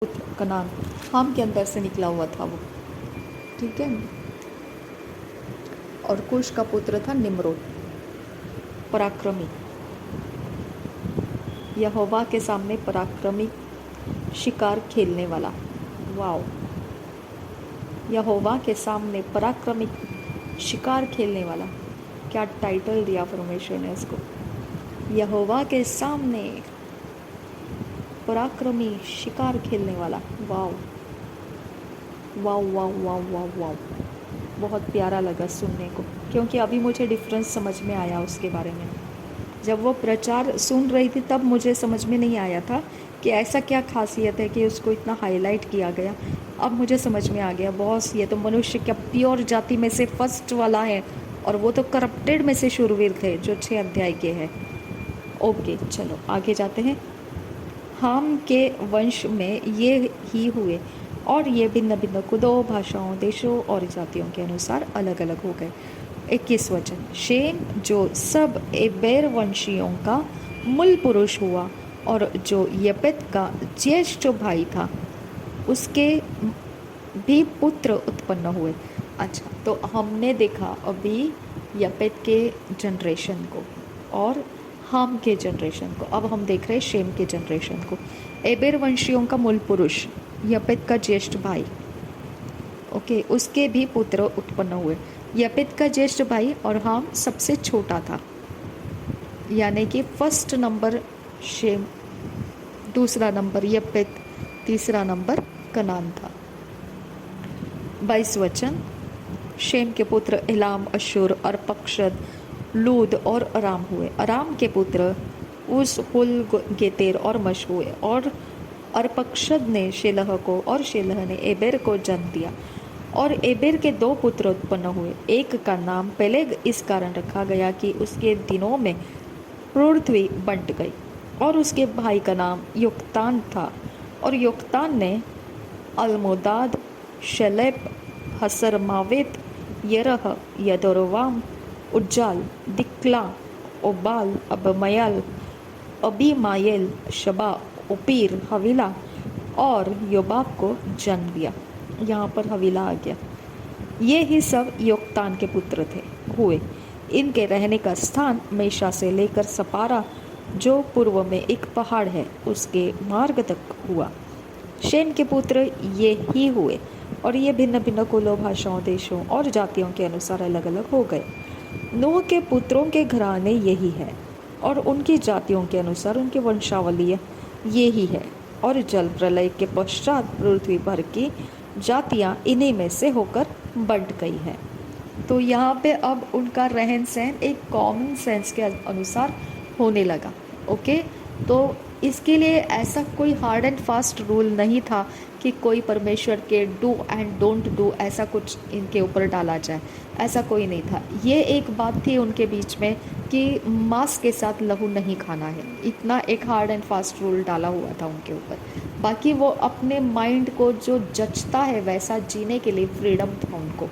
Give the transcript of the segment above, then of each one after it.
पुत्र कनान हाम के अंदर से निकला हुआ था वो, ठीक है। और कुश का पुत्र था निम्रोद, पराक्रमी, यहोवा के सामने पराक्रमी शिकार खेलने वाला। वाओ, यहोवा के सामने पराक्रमी शिकार खेलने वाला, क्या टाइटल दिया परमेश्वर ने इसको। यहोवा के सामने पराक्रमी शिकार खेलने वाला। Wow wow wow wow wow wow, बहुत प्यारा लगा सुनने को, क्योंकि अभी मुझे डिफरेंस समझ में आया उसके बारे में। जब वो प्रचार सुन रही थी तब मुझे समझ में नहीं आया था कि ऐसा क्या खासियत है कि उसको इतना हाईलाइट किया गया। अब मुझे समझ में आ गया, बॉस ये तो मनुष्य क्या प्योर जाति में से फर्स्ट वाला है, और वो तो करप्टेड में से शूरवीर थे जो 6 अध्याय के हैं। ओके चलो आगे जाते हैं। हाम के वंश में ये ही हुए, और ये भिन्न भिन्न कुलों, भाषाओं, देशों और जातियों के अनुसार अलग अलग हो गए। 21 वचन। शेम जो सब एबेर वंशियों का मूल पुरुष हुआ और जो यपेत का ज्येष्ठ भाई था, उसके भी पुत्र उत्पन्न हुए। अच्छा, तो हमने देखा अभी यपेत के जनरेशन को और हाम के जनरेशन को। अब हम देख रहे हैं शेम के जनरेशन को। एबेर वंशियों का मूल पुरुष, यपेत का ज्येष्ठ भाई, ओके, उसके भी पुत्र उत्पन्न हुए। यपेत का ज्येष्ठ भाई और हाम सबसे छोटा था, यानी कि फर्स्ट नंबर शेम, दूसरा नंबर यपेत, तीसरा नंबर कनान था। 22 वचन। शेम के पुत्र एलाम, अशूर, अर्पक्षद, लूद और अराम हुए। अराम के पुत्र उस, हुल, गेतेर और मश हुए। और अर्पक्षद ने शेलह को और शेलह ने एबेर को जन्म दिया। और एबेर के 2 पुत्र उत्पन्न हुए। एक का नाम पेलेग इस कारण रखा गया कि उसके दिनों में पृथ्वी बंट गई, और उसके भाई का नाम योक्तान था। और योक्तान ने अलमोदाद, शलेप, हसरमावेत, यरह, यदोरवाम, उज्जाल, दिक्ला, ओबाल, अबमयाल, अबीमायल, शबा, ओपीर, हवीला और योबाब को जन्म दिया। यहाँ पर हवीला आ गया। ये ही सब योक्तान के पुत्र थे हुए। इनके रहने का स्थान मेशा से लेकर सपारा, जो पूर्व में एक पहाड़ है, उसके मार्ग तक हुआ। शेम के पुत्र ये ही हुए, और ये भिन्न भिन्न कुलों, भाषाओं, देशों और जातियों के अनुसार अलग अलग हो गए। नूह के पुत्रों के घराने यही है, और उनकी जातियों के अनुसार उनकी वंशावली ये ही है। और जल प्रलय के पश्चात पृथ्वी भर की जातियां इन्हीं में से होकर बंट गई है। तो यहाँ पे अब उनका रहन सहन एक कॉमन सेंस के अनुसार होने लगा। ओके, तो इसके लिए ऐसा कोई हार्ड एंड फास्ट रूल नहीं था कि कोई परमेश्वर के डू एंड डोंट डू ऐसा कुछ इनके ऊपर डाला जाए, ऐसा कोई नहीं था। ये एक बात थी उनके बीच में कि मांस के साथ लहू नहीं खाना है, इतना एक हार्ड एंड फास्ट रूल डाला हुआ था उनके ऊपर। बाकी वो अपने माइंड को जो जचता है वैसा जीने के लिए फ्रीडम था उनको।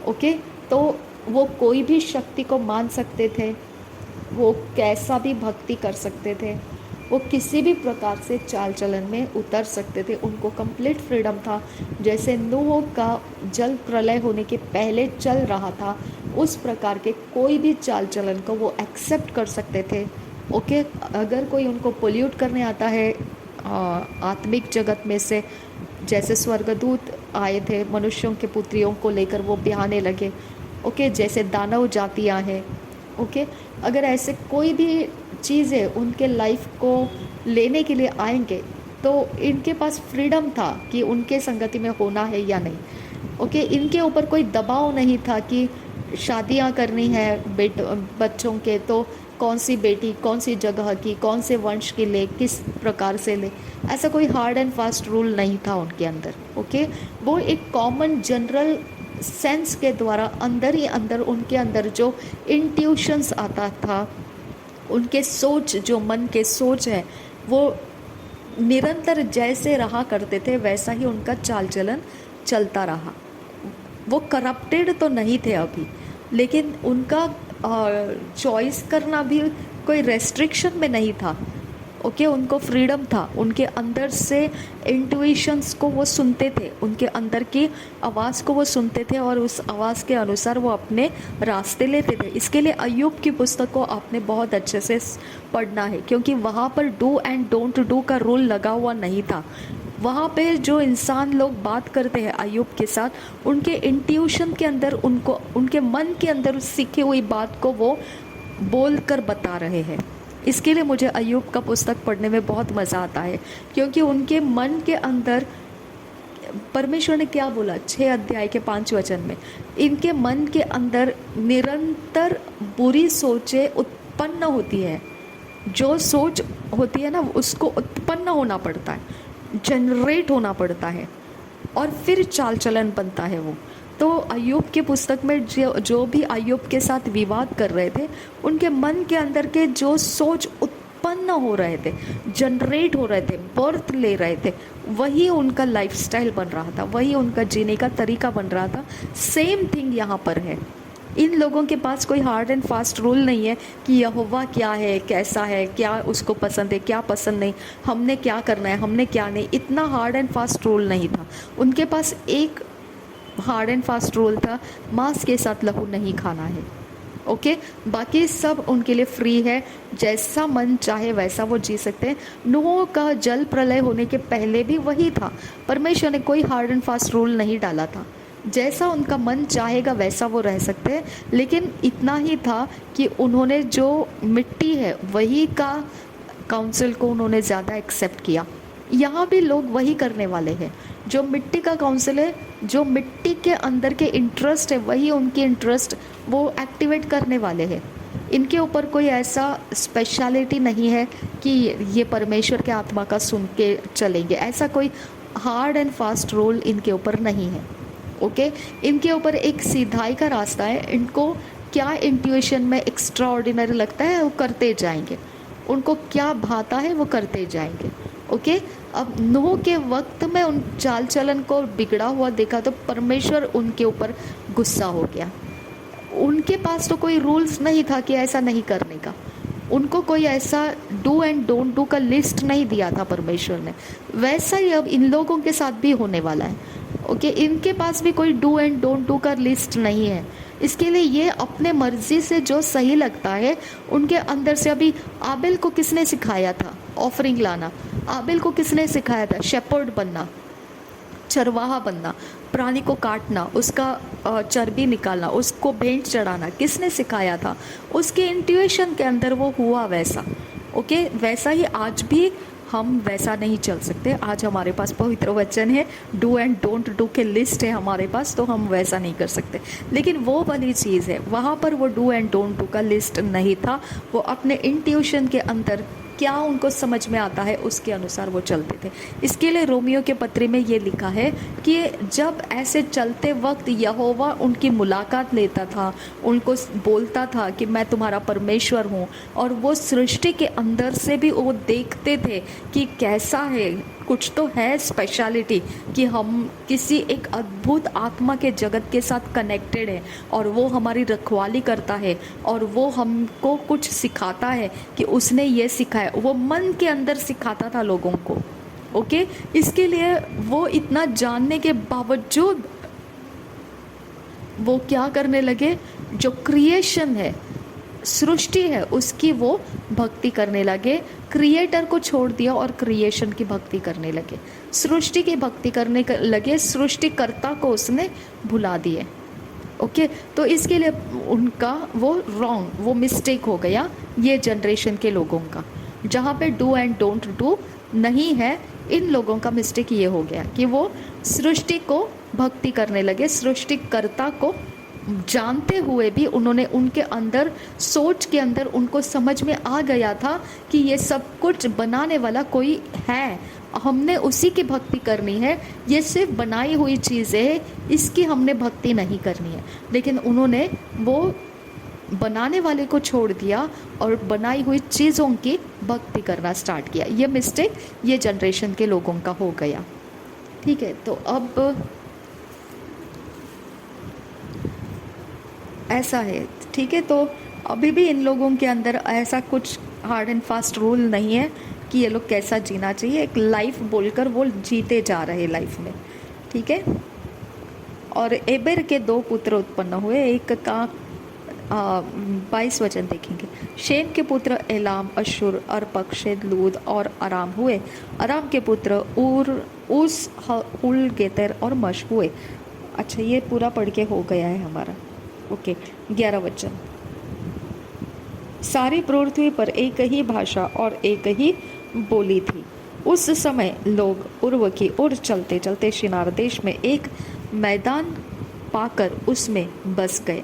ओके, तो वो कोई भी शक्ति को मान सकते थे, वो कैसा भी भक्ति कर सकते थे, वो किसी भी प्रकार से चाल चलन में उतर सकते थे, उनको कंप्लीट फ्रीडम था। जैसे नूह का जल प्रलय होने के पहले चल रहा था, उस प्रकार के कोई भी चाल चलन को वो एक्सेप्ट कर सकते थे। ओके, अगर कोई उनको पोल्यूट करने आता है आत्मिक जगत में से, जैसे स्वर्गदूत आए थे मनुष्यों के पुत्रियों को लेकर, वो बिहाने लगे। ओके, जैसे दानव जातियाँ हैं। ओके, अगर ऐसे कोई भी चीज़ें उनके लाइफ को लेने के लिए आएंगे तो इनके पास फ्रीडम था कि उनके संगति में होना है या नहीं। ओके, इनके ऊपर कोई दबाव नहीं था कि शादियां करनी है बच्चों के, तो कौन सी बेटी कौन सी जगह की, कौन से वंश की ले, किस प्रकार से ले, ऐसा कोई हार्ड एंड फास्ट रूल नहीं था उनके अंदर। ओके, वो एक कॉमन जनरल सेंस के द्वारा अंदर ही अंदर उनके अंदर जो इंट्यूशंस आता था, उनके सोच, जो मन के सोच है, वो निरंतर जैसे रहा करते थे वैसा ही उनका चाल चलन चलता रहा। वो करप्टेड तो नहीं थे अभी, लेकिन उनका चॉइस करना भी कोई रेस्ट्रिक्शन में नहीं था। ओके, उनको फ्रीडम था, उनके अंदर से इंट्यूशंस को वो सुनते थे, उनके अंदर की आवाज़ को वो सुनते थे और उस आवाज़ के अनुसार वो अपने रास्ते लेते थे। इसके लिए अय्यूब की पुस्तक को आपने बहुत अच्छे से पढ़ना है, क्योंकि वहाँ पर डू एंड डोंट डू का रूल लगा हुआ नहीं था। वहाँ पे जो इंसान लोग बात करते हैं अय्यूब के साथ, उनके इंट्यूशन के अंदर, उनको उनके मन के अंदर उस सीखी हुई बात को वो बोल कर बता रहे हैं। इसके लिए मुझे अय्यूब का पुस्तक पढ़ने में बहुत मज़ा आता है, क्योंकि उनके मन के अंदर परमेश्वर ने क्या बोला 6 अध्याय के 5 वचन में, इनके मन के अंदर निरंतर बुरी सोचें उत्पन्न होती है। जो सोच होती है ना, उसको उत्पन्न होना पड़ता है, जनरेट होना पड़ता है, और फिर चाल चलन बनता है वो। तो अय्यूब की पुस्तक में जो भी अय्यूब के साथ विवाद कर रहे थे, उनके मन के अंदर के जो सोच उत्पन्न हो रहे थे, जनरेट हो रहे थे, बर्थ ले रहे थे, वही उनका लाइफस्टाइल बन रहा था, वही उनका जीने का तरीका बन रहा था। सेम थिंग यहाँ पर है। इन लोगों के पास कोई हार्ड एंड फास्ट रूल नहीं है कि यहोवा क्या है, कैसा है, क्या उसको पसंद है, क्या पसंद नहीं, हमने क्या करना है, हमने क्या नहीं। इतना हार्ड एंड फास्ट रूल नहीं था। उनके पास एक हार्ड एंड फास्ट रूल था, मांस के साथ लहू नहीं खाना है। ओके, बाकी सब उनके लिए फ्री है, जैसा मन चाहे वैसा वो जी सकते हैं। नूह का जल प्रलय होने के पहले भी वही था। परमेश्वर ने कोई हार्ड एंड फास्ट रूल नहीं डाला था, जैसा उनका मन चाहेगा वैसा वो रह सकते हैं। लेकिन इतना ही था कि उन्होंने जो मिट्टी है वही का काउंसिल को उन्होंने ज़्यादा एक्सेप्ट किया। यहाँ भी लोग वही करने वाले हैं। जो मिट्टी का काउंसिल है, जो मिट्टी के अंदर के इंटरेस्ट है, वही उनकी इंटरेस्ट वो एक्टिवेट करने वाले हैं। इनके ऊपर कोई ऐसा स्पेशलिटी नहीं है कि ये परमेश्वर के आत्मा का सुन के चलेंगे, ऐसा कोई हार्ड एंड फास्ट रूल इनके ऊपर नहीं है। ओके, इनके ऊपर एक सीधाई का रास्ता है। इनको क्या इंट्यूशन में एक्स्ट्रा ऑर्डिनरी लगता है वो करते जाएंगे, उनको क्या भाता है वो करते जाएंगे। ओके, अब नूह के वक्त में उन चाल चलन को बिगड़ा हुआ देखा तो परमेश्वर उनके ऊपर गुस्सा हो गया। उनके पास तो कोई रूल्स नहीं था कि ऐसा नहीं करने का, उनको कोई ऐसा डू एंड डोंट डू का लिस्ट नहीं दिया था परमेश्वर ने। वैसा ही अब इन लोगों के साथ भी होने वाला है। ओके, इनके पास भी कोई डू एंड डोंट डू का लिस्ट नहीं है। इसके लिए ये अपने मर्जी से जो सही लगता है उनके अंदर से। अभी आबिल को किसने सिखाया था ऑफरिंग लाना? आबिल को किसने सिखाया था शेपर्ड बनना, चरवाहा बनना, प्राणी को काटना, उसका चर्बी निकालना, उसको भेंट चढ़ाना? किसने सिखाया था? उसके इंट्यूशन के अंदर वो हुआ वैसा। ओके, वैसा ही आज भी हम वैसा नहीं चल सकते। आज हमारे पास पवित्र वचन है, डू एंड डोंट डू के लिस्ट है हमारे पास, तो हम वैसा नहीं कर सकते। लेकिन वो वाली चीज़ है, वहाँ पर वो डू एंड डोंट डू का लिस्ट नहीं था। वो अपने इंट्यूशन के अंदर क्या उनको समझ में आता है उसके अनुसार वो चलते थे। इसके लिए रोमियो के पत्री में ये लिखा है कि जब ऐसे चलते वक्त यहोवा उनकी मुलाकात लेता था, उनको बोलता था कि मैं तुम्हारा परमेश्वर हूँ, और वो सृष्टि के अंदर से भी वो देखते थे कि कैसा है, कुछ तो है स्पेशलिटी, कि हम किसी एक अद्भुत आत्मा के जगत के साथ कनेक्टेड है और वो हमारी रखवाली करता है और वो हमको कुछ सिखाता है कि उसने ये सिखाया। वो मन के अंदर सिखाता था लोगों को। ओके, इसके लिए वो इतना जानने के बावजूद वो क्या करने लगे? जो क्रिएशन है, सृष्टि है, उसकी वो भक्ति करने लगे। क्रिएटर को छोड़ दिया और क्रिएशन की भक्ति करने लगे, सृष्टि की भक्ति करने लगे, सृष्टिकर्ता को उसने भुला दिए। ओके, तो इसके लिए उनका वो रॉन्ग, वो मिस्टेक हो गया ये जनरेशन के लोगों का। जहाँ पे डू एंड डोंट डू नहीं है, इन लोगों का मिस्टेक ये हो गया कि वो सृष्टि को भक्ति करने लगे, सृष्टिकर्ता को जानते हुए भी उन्होंने, उनके अंदर सोच के अंदर उनको समझ में आ गया था कि ये सब कुछ बनाने वाला कोई है, हमने उसी की भक्ति करनी है, ये सिर्फ बनाई हुई चीज़ें है, इसकी हमने भक्ति नहीं करनी है। लेकिन उन्होंने वो बनाने वाले को छोड़ दिया और बनाई हुई चीज़ों की भक्ति करना स्टार्ट किया। ये मिस्टेक ये जनरेशन के लोगों का हो गया। ठीक है, तो अब ऐसा है। ठीक है, तो अभी भी इन लोगों के अंदर ऐसा कुछ हार्ड एंड फास्ट रूल नहीं है कि ये लोग कैसा जीना चाहिए, एक लाइफ बोलकर वो जीते जा रहे लाइफ में, ठीक है। और एबेर के 2 पुत्र उत्पन्न हुए, एक का 22 वचन देखेंगे। शेम के पुत्र एलाम, अशुर, अर्पक्षद, लूद और अराम हुए। अराम के पुत्र उस, हुल, गेतर और मश हुए। अच्छा, ये पूरा पढ़ के हो गया है हमारा। ओके, 11 वचन। सारी पृथ्वी पर एक ही भाषा और एक ही बोली थी। उस समय लोग पूर्व की ओर चलते चलते शिनार देश में एक मैदान पाकर उसमें बस गए।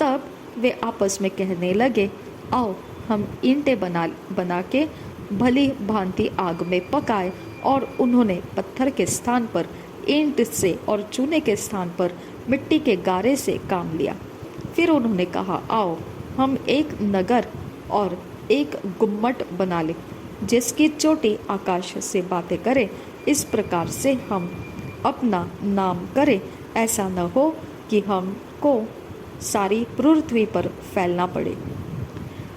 तब वे आपस में कहने लगे, आओ हम ईंटें बना के भली भांति आग में पकाए। और उन्होंने पत्थर के स्थान पर ईंट से और चूने के स्थान पर मिट्टी के गारे से काम लिया। फिर उन्होंने कहा, आओ हम एक नगर और एक गुम्मट बना लें, जिसकी चोटी आकाश से बातें करे। इस प्रकार से हम अपना नाम करें, ऐसा न हो कि हमको सारी पृथ्वी पर फैलना पड़े।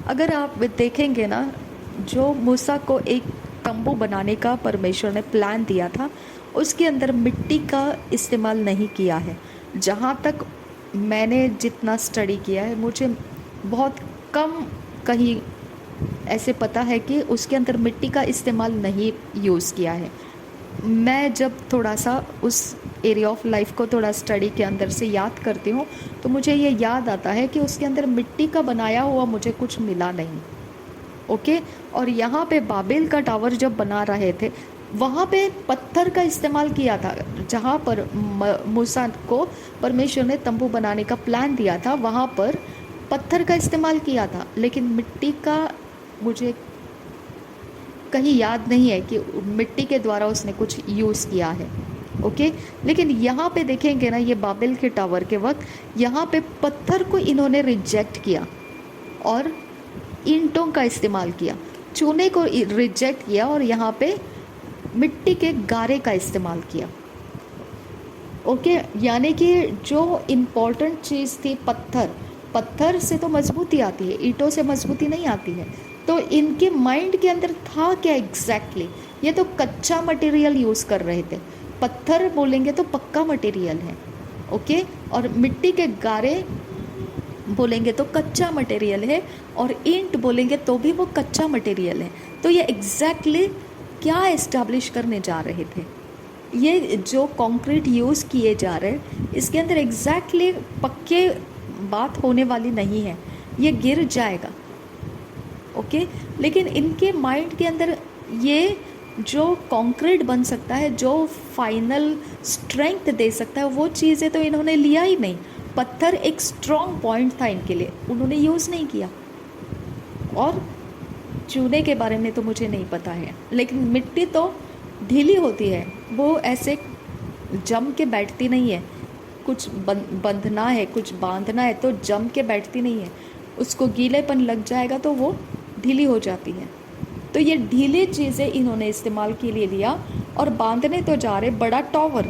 अगर आप देखेंगे ना, जो मूसा को एक तंबू बनाने का परमेश्वर ने प्लान दिया था, उसके अंदर मिट्टी का इस्तेमाल नहीं किया है। जहाँ तक मैंने जितना स्टडी किया है, मुझे बहुत कम कहीं ऐसे पता है कि उसके अंदर मिट्टी का इस्तेमाल नहीं यूज़ किया है। मैं जब थोड़ा सा उस एरिया ऑफ लाइफ को थोड़ा स्टडी के अंदर से याद करती हूँ, तो मुझे ये याद आता है कि उसके अंदर मिट्टी का बनाया हुआ मुझे कुछ मिला नहीं। ओके, और यहाँ पे बाबेल का टावर जब बना रहे थे, वहाँ पे पत्थर का इस्तेमाल किया था। जहाँ पर मूसा को परमेश्वर ने तंबू बनाने का प्लान दिया था, वहाँ पर पत्थर का इस्तेमाल किया था, लेकिन मिट्टी का मुझे कहीं याद नहीं है कि मिट्टी के द्वारा उसने कुछ यूज़ किया है। ओके, लेकिन यहाँ पे देखेंगे ना, ये बाबेल के टावर के वक्त यहाँ पे पत्थर को इन्होंने रिजेक्ट किया और ईंटों का इस्तेमाल किया, चूने को रिजेक्ट किया और यहाँ पे मिट्टी के गारे का इस्तेमाल किया। ओके, यानी कि जो इम्पोर्टेंट चीज़ थी पत्थर से तो मजबूती आती है, ईंटों से मजबूती नहीं आती है। तो इनके माइंड के अंदर था क्या एग्जैक्टली? ये तो कच्चा मटेरियल यूज़ कर रहे थे। पत्थर बोलेंगे तो पक्का मटेरियल है, ओके, और मिट्टी के गारे बोलेंगे तो कच्चा मटेरियल है, और ईंट बोलेंगे तो भी वो कच्चा मटेरियल है। तो ये एग्जैक्टली क्या इस्टेब्लिश करने जा रहे थे? ये जो कंक्रीट यूज़ किए जा रहे हैं, इसके अंदर एग्जैक्टली पक्के बात होने वाली नहीं है, ये गिर जाएगा। ओके, लेकिन इनके माइंड के अंदर ये जो कंक्रीट बन सकता है, जो फाइनल स्ट्रेंथ दे सकता है, वो चीज़ें तो इन्होंने लिया ही नहीं। पत्थर एक स्ट्रॉन्ग पॉइंट था इनके लिए, उन्होंने यूज़ नहीं किया। और चूने के बारे में तो मुझे नहीं पता है, लेकिन मिट्टी तो ढीली होती है, वो ऐसे जम के बैठती नहीं है। कुछ बंधना है, कुछ बांधना है तो जम के बैठती नहीं है, उसको गीलेपन लग जाएगा तो वो ढीली हो जाती है। तो ये ढीली चीज़ें इन्होंने इस्तेमाल के लिए लिया और बांधने तो जा रहे बड़ा टावर।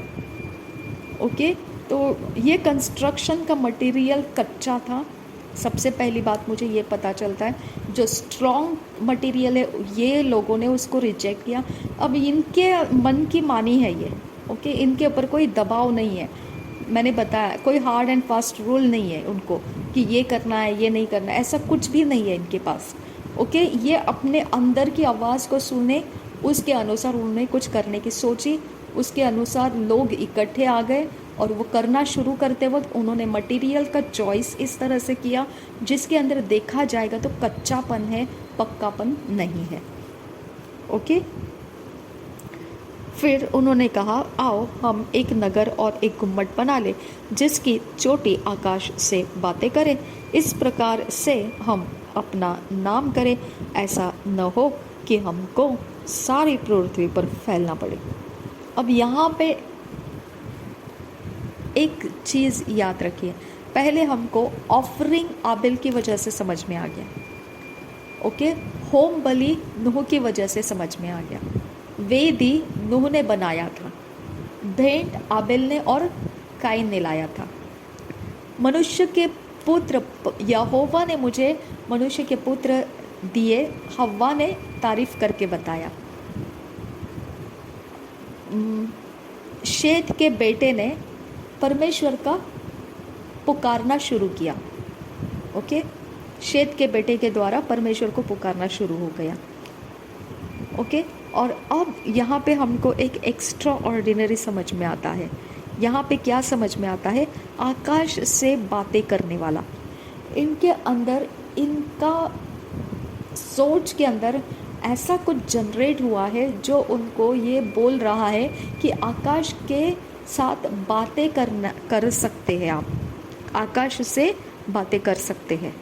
ओके, तो ये कंस्ट्रक्शन का मटेरियल कच्चा था। सबसे पहली बात मुझे ये पता चलता है, जो स्ट्रॉन्ग मटेरियल है ये लोगों ने उसको रिजेक्ट किया। अब इनके मन की मानी है ये, ओके, इनके ऊपर कोई दबाव नहीं है। मैंने बताया कोई हार्ड एंड फास्ट रूल नहीं है उनको कि ये करना है ये नहीं करना है, ऐसा कुछ भी नहीं है इनके पास। ओके, ये अपने अंदर की आवाज़ को सुने, उसके अनुसार उन्होंने कुछ करने की सोची, उसके अनुसार लोग इकट्ठे आ गए और वो करना शुरू करते वक्त उन्होंने मटेरियल का चॉइस इस तरह से किया जिसके अंदर देखा जाएगा तो कच्चापन है, पक्कापन नहीं है। ओके, फिर उन्होंने कहा, आओ हम एक नगर और एक गुम्मट बना ले, जिसकी चोटी आकाश से बातें करे। इस प्रकार से हम अपना नाम करें, ऐसा न हो कि हमको सारी पृथ्वी पर फैलना पड़े। अब यहाँ पे एक चीज़ याद रखिए, पहले हमको ऑफरिंग आबिल की वजह से समझ में आ गया। ओके, होम बलि नूह की वजह से समझ में आ गया। वेदी नूह ने बनाया था, भेंट आबिल ने और काइन ने लाया था। मनुष्य के पुत्र, यहोवा ने मुझे मनुष्य के पुत्र दिए, हव्वा ने तारीफ करके बताया। शेत के बेटे ने परमेश्वर का पुकारना शुरू किया। ओके, शेत के बेटे के द्वारा परमेश्वर को पुकारना शुरू हो गया। ओके, और अब यहाँ पे हमको एक एक्स्ट्रा ऑर्डिनरी समझ में आता है। यहाँ पे क्या समझ में आता है? आकाश से बातें करने वाला। इनके अंदर, इनका सोच के अंदर ऐसा कुछ जनरेट हुआ है जो उनको ये बोल रहा है कि आकाश के साथ बातें कर सकते हैं आप, आकाश से बातें कर सकते हैं।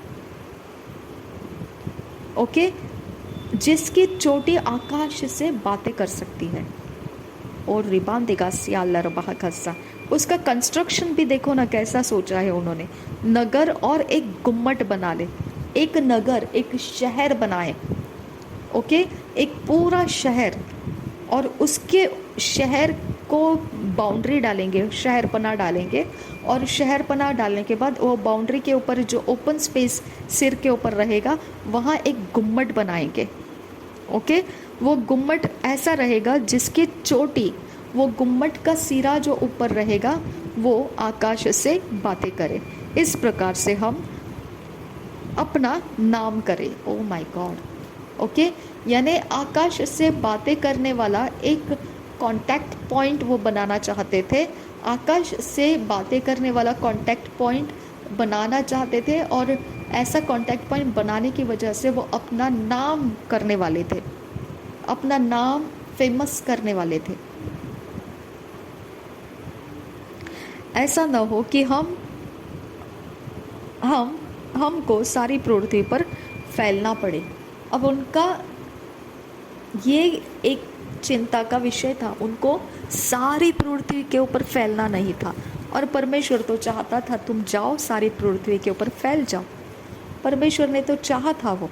ओके, जिसकी चोटी आकाश से बातें कर सकती है। और रिबान देगा सियाला रबा खस्सा, उसका कंस्ट्रक्शन भी देखो ना कैसा सोचा है उन्होंने। नगर और एक गुम्मट बना ले, एक नगर, एक शहर बनाए। ओके, एक पूरा शहर, और उसके शहर को बाउंड्री डालेंगे, शहरपना डालेंगे, और शहरपना डालने के बाद वो बाउंड्री के ऊपर जो ओपन स्पेस सिर के ऊपर रहेगा वहाँ एक गुम्मट बनाएंगे। ओके, वो गुम्मट ऐसा रहेगा जिसकी चोटी, वो गुम्मट का सिरा जो ऊपर रहेगा वो आकाश से बातें करे। इस प्रकार से हम अपना नाम करें। Oh my God. ओके, यानी आकाश से बातें करने वाला एक कांटेक्ट पॉइंट वो बनाना चाहते थे। आकाश से बातें करने वाला कांटेक्ट पॉइंट बनाना चाहते थे, और ऐसा कांटेक्ट पॉइंट बनाने की वजह से वो अपना नाम करने वाले थे, अपना नाम फेमस करने वाले थे। ऐसा न हो कि हमको सारी पृथ्वी पर फैलना पड़े। अब उनका ये एक चिंता का विषय था, उनको सारी पृथ्वी के ऊपर फैलना नहीं था। और परमेश्वर तो चाहता था तुम जाओ सारी पृथ्वी के ऊपर फैल जाओ, परमेश्वर ने तो चाहा था वो।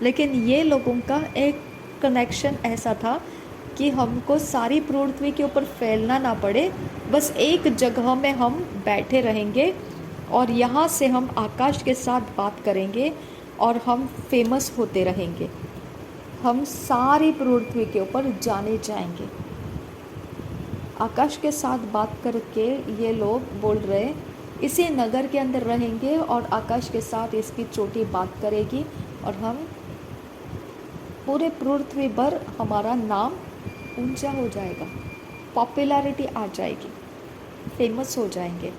लेकिन ये लोगों का एक कनेक्शन ऐसा था कि हमको सारी पृथ्वी के ऊपर फैलना ना पड़े, बस एक जगह में हम बैठे रहेंगे और यहाँ से हम आकाश के साथ बात करेंगे और हम फेमस होते रहेंगे, हम सारी पृथ्वी के ऊपर जाने जाएंगे। आकाश के साथ बात करके ये लोग बोल रहे इसी नगर के अंदर रहेंगे और आकाश के साथ इसकी चोटी बात करेगी और हम पूरे पृथ्वी पर हमारा नाम ऊंचा हो जाएगा, पॉपुलैरिटी आ जाएगी, फेमस हो जाएंगे।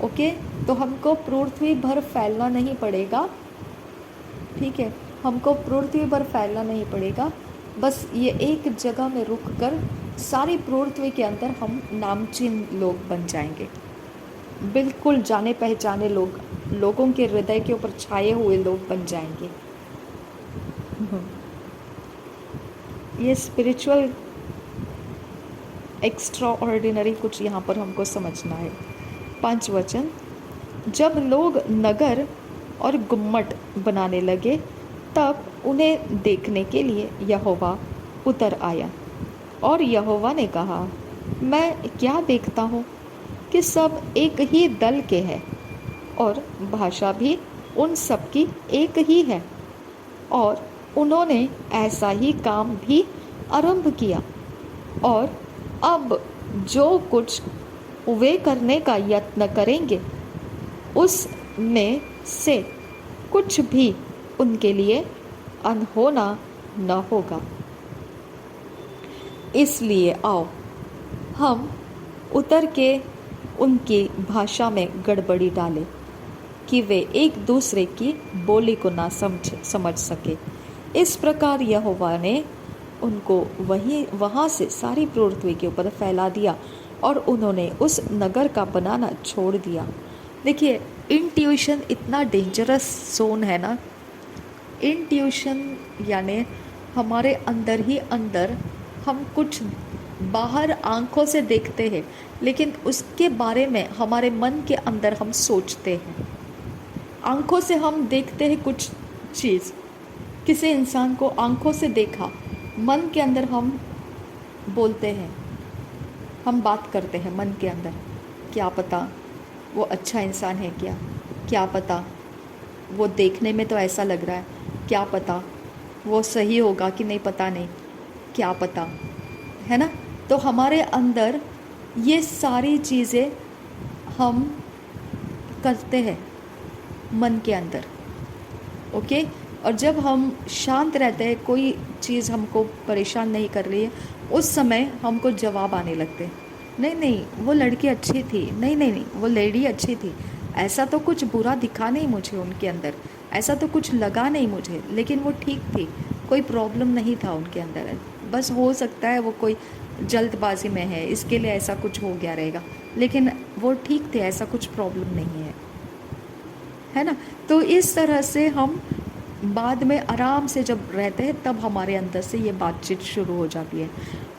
ओके, तो हमको पृथ्वी भर फैलना नहीं पड़ेगा। ठीक है, हमको पृथ्वी भर फैलना नहीं पड़ेगा, बस ये एक जगह में रुक कर सारी पृथ्वी के अंदर हम नामचीन लोग बन जाएंगे, बिल्कुल जाने पहचाने लोग, लोगों के हृदय के ऊपर छाए हुए लोग बन जाएंगे। ये स्पिरिचुअल एक्स्ट्रा ऑर्डिनरी कुछ यहाँ पर हमको समझना है। 5 वचन, जब लोग नगर और गुम्मट बनाने लगे तब उन्हें देखने के लिए यहोवा उतर आया और यहोवा ने कहा, मैं क्या देखता हूँ कि सब एक ही दल के हैं और भाषा भी उन सब की एक ही है, और उन्होंने ऐसा ही काम भी आरंभ किया, और अब जो कुछ वे करने का यत्न करेंगे उसमें से कुछ भी उनके लिए अनहोना न होगा। इसलिए आओ हम उतर के उनकी भाषा में गड़बड़ी डालें कि वे एक दूसरे की बोली को ना समझ सके। इस प्रकार यहोवा ने उनको वहाँ से सारी पृथ्वी के ऊपर फैला दिया और उन्होंने उस नगर का बनाना छोड़ दिया। देखिए, इंट्यूशन इतना डेंजरस जोन है ना। इंट्यूशन यानी हमारे अंदर ही अंदर हम कुछ बाहर आंखों से देखते हैं, लेकिन उसके बारे में हमारे मन के अंदर हम सोचते हैं। आंखों से हम देखते हैं कुछ चीज़, किसी इंसान को आंखों से देखा, मन के अंदर हम बोलते हैं, हम बात करते हैं मन के अंदर, क्या पता वो अच्छा इंसान है, क्या पता वो देखने में तो ऐसा लग रहा है, क्या पता वो सही होगा कि नहीं, पता नहीं, क्या पता, है ना। तो हमारे अंदर ये सारी चीज़ें हम करते हैं मन के अंदर, ओके। और जब हम शांत रहते हैं, कोई चीज़ हमको परेशान नहीं कर रही है, उस समय हमको जवाब आने लगते हैं, नहीं नहीं वो लड़की अच्छी थी, नहीं नहीं नहीं वो लेडी अच्छी थी, ऐसा तो कुछ बुरा दिखा नहीं मुझे उनके अंदर, ऐसा तो कुछ लगा नहीं मुझे, लेकिन वो ठीक थी, कोई प्रॉब्लम नहीं था उनके अंदर, बस हो सकता है वो कोई जल्दबाजी में है इसके लिए ऐसा कुछ हो गया रहेगा, लेकिन वो ठीक थे, ऐसा कुछ प्रॉब्लम नहीं है ना। तो इस तरह से हम बाद में आराम से जब रहते हैं तब हमारे अंदर से ये बातचीत शुरू हो जाती है।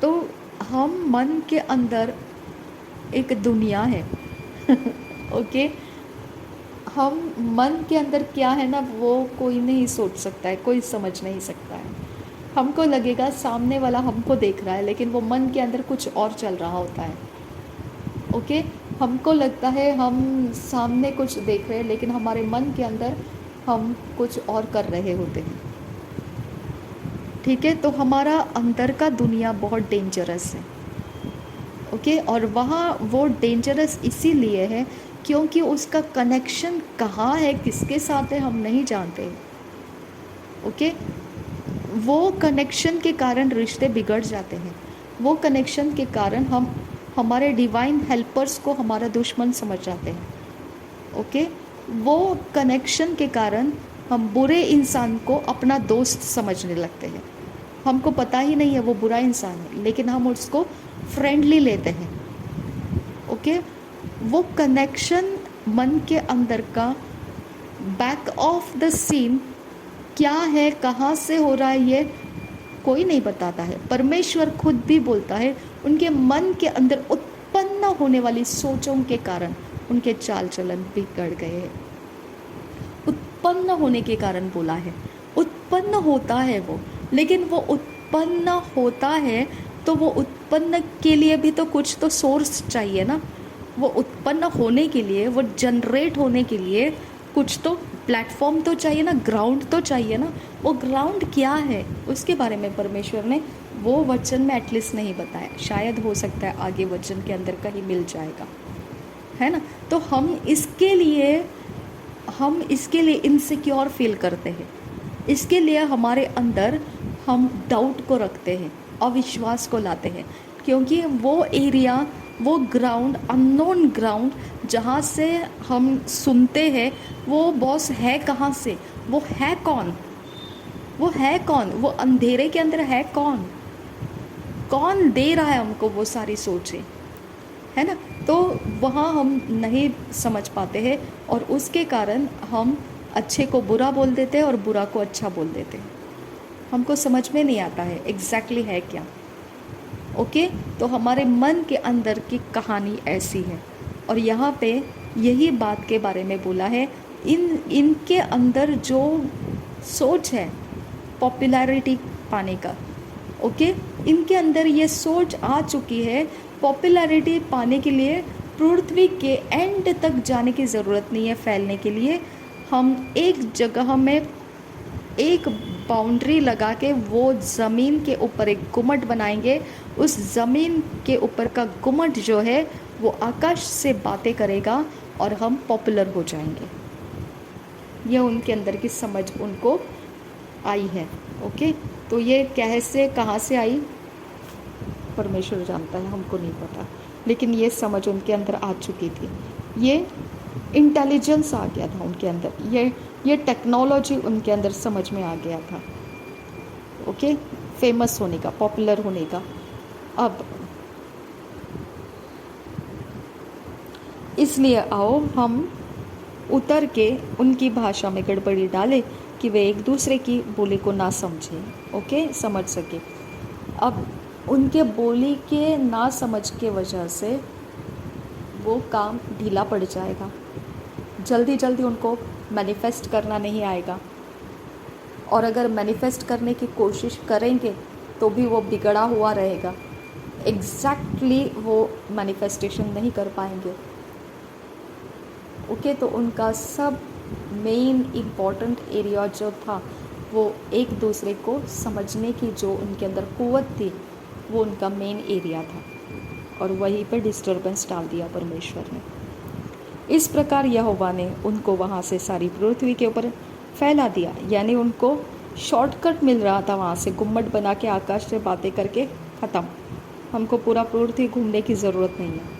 तो हम मन के अंदर एक दुनिया है ओके। हम मन के अंदर क्या है ना, वो कोई नहीं सोच सकता है, कोई समझ नहीं सकता है। हमको लगेगा सामने वाला हमको देख रहा है, लेकिन वो मन के अंदर कुछ और चल रहा होता है, ओके। हमको लगता है हम सामने कुछ देख रहे हैं, लेकिन हमारे मन के अंदर हम कुछ और कर रहे होते हैं, ठीक है। तो हमारा अंदर का दुनिया बहुत डेंजरस है, ओके। और वहाँ वो डेंजरस इसीलिए है क्योंकि उसका कनेक्शन कहाँ है, किसके साथ है, हम नहीं जानते, ओके। वो कनेक्शन के कारण रिश्ते बिगड़ जाते हैं, वो कनेक्शन के कारण हम हमारे डिवाइन हेल्पर्स को हमारा दुश्मन समझ जाते हैं, ओके। वो कनेक्शन के कारण हम बुरे इंसान को अपना दोस्त समझने लगते हैं, हमको पता ही नहीं है वो बुरा इंसान है, लेकिन हम उसको फ्रेंडली लेते हैं, ओके। वो कनेक्शन मन के अंदर का बैक ऑफ द सीन क्या है, कहाँ से हो रहा है, ये कोई नहीं बताता है। परमेश्वर खुद भी बोलता है उनके मन के अंदर उत्पन्न होने वाली सोचों के कारण उनके चाल चलन बिगड़ गए हैं। उत्पन्न होने के कारण बोला है, उत्पन्न होता है वो, लेकिन वो उत्पन्न होता है तो वो उत्पन्न के लिए भी तो कुछ तो सोर्स चाहिए ना। वो उत्पन्न होने के लिए, वो जनरेट होने के लिए कुछ तो प्लेटफॉर्म तो चाहिए ना, ग्राउंड तो चाहिए ना। वो ग्राउंड क्या है उसके बारे में परमेश्वर ने वो वचन में एटलीस्ट नहीं बताया, शायद हो सकता है आगे वचन के अंदर कहीं मिल जाएगा, है ना। तो हम इसके लिए इनसिक्योर फील करते हैं, इसके लिए हमारे अंदर हम डाउट को रखते हैं, अविश्वास को लाते हैं, क्योंकि वो एरिया, वो ग्राउंड, अननोन ग्राउंड जहाँ से हम सुनते हैं, वो बॉस है कहाँ से, वो है कौन, वो है कौन, वो अंधेरे के अंदर है कौन, कौन दे रहा है हमको वो सारी सोचें, है ना। तो वहाँ हम नहीं समझ पाते हैं और उसके कारण हम अच्छे को बुरा बोल देते हैं और बुरा को अच्छा बोल देते हैं, हमको समझ में नहीं आता है एग्जैक्टली है क्या, ओके। तो हमारे मन के अंदर की कहानी ऐसी है और यहाँ पे यही बात के बारे में बोला है, इनके अंदर जो सोच है पॉपुलैरिटी पाने का, ओके, इनके अंदर ये सोच आ चुकी है पॉपुलैरिटी पाने के लिए पृथ्वी के एंड तक जाने की ज़रूरत नहीं है फैलने के लिए। हम एक जगह में एक बाउंड्री लगा के वो ज़मीन के ऊपर एक गुम्मट बनाएंगे, उस ज़मीन के ऊपर का गुम्मट जो है वो आकाश से बातें करेगा और हम पॉपुलर हो जाएंगे। यह उनके अंदर की समझ उनको आई है, ओके। तो ये कैसे कहाँ से आई परमेश्वर जानता है, हमको नहीं पता, लेकिन ये समझ उनके अंदर आ चुकी थी, ये इंटेलिजेंस आ गया था उनके अंदर, ये टेक्नोलॉजी उनके अंदर समझ में आ गया था, ओके, फेमस होने का, पॉपुलर होने का। अब इसलिए आओ हम उतर के उनकी भाषा में गड़बड़ी डालें कि वे एक दूसरे की बोली को ना समझें, ओके, समझ सके। अब उनके बोली के ना समझ के वजह से वो काम ढीला पड़ जाएगा, जल्दी जल्दी उनको मैनिफेस्ट करना नहीं आएगा, और अगर मैनिफेस्ट करने की कोशिश करेंगे तो भी वो बिगड़ा हुआ रहेगा, एग्जैक्टली वो मैनिफेस्टेशन नहीं कर पाएंगे, ओके। तो उनका सब मेन इम्पॉर्टेंट एरिया जो था वो एक दूसरे को समझने की जो उनके अंदर कुव्वत थी वो उनका मेन एरिया था और वहीं पर डिस्टरबेंस डाल दिया परमेश्वर ने। इस प्रकार यहोवा ने उनको वहाँ से सारी पृथ्वी के ऊपर फैला दिया, यानी उनको शॉर्टकट मिल रहा था वहाँ से, गुम्मट बना के आकाश से बातें करके ख़त्म, हमको पूरा पृथ्वी घूमने की ज़रूरत नहीं है।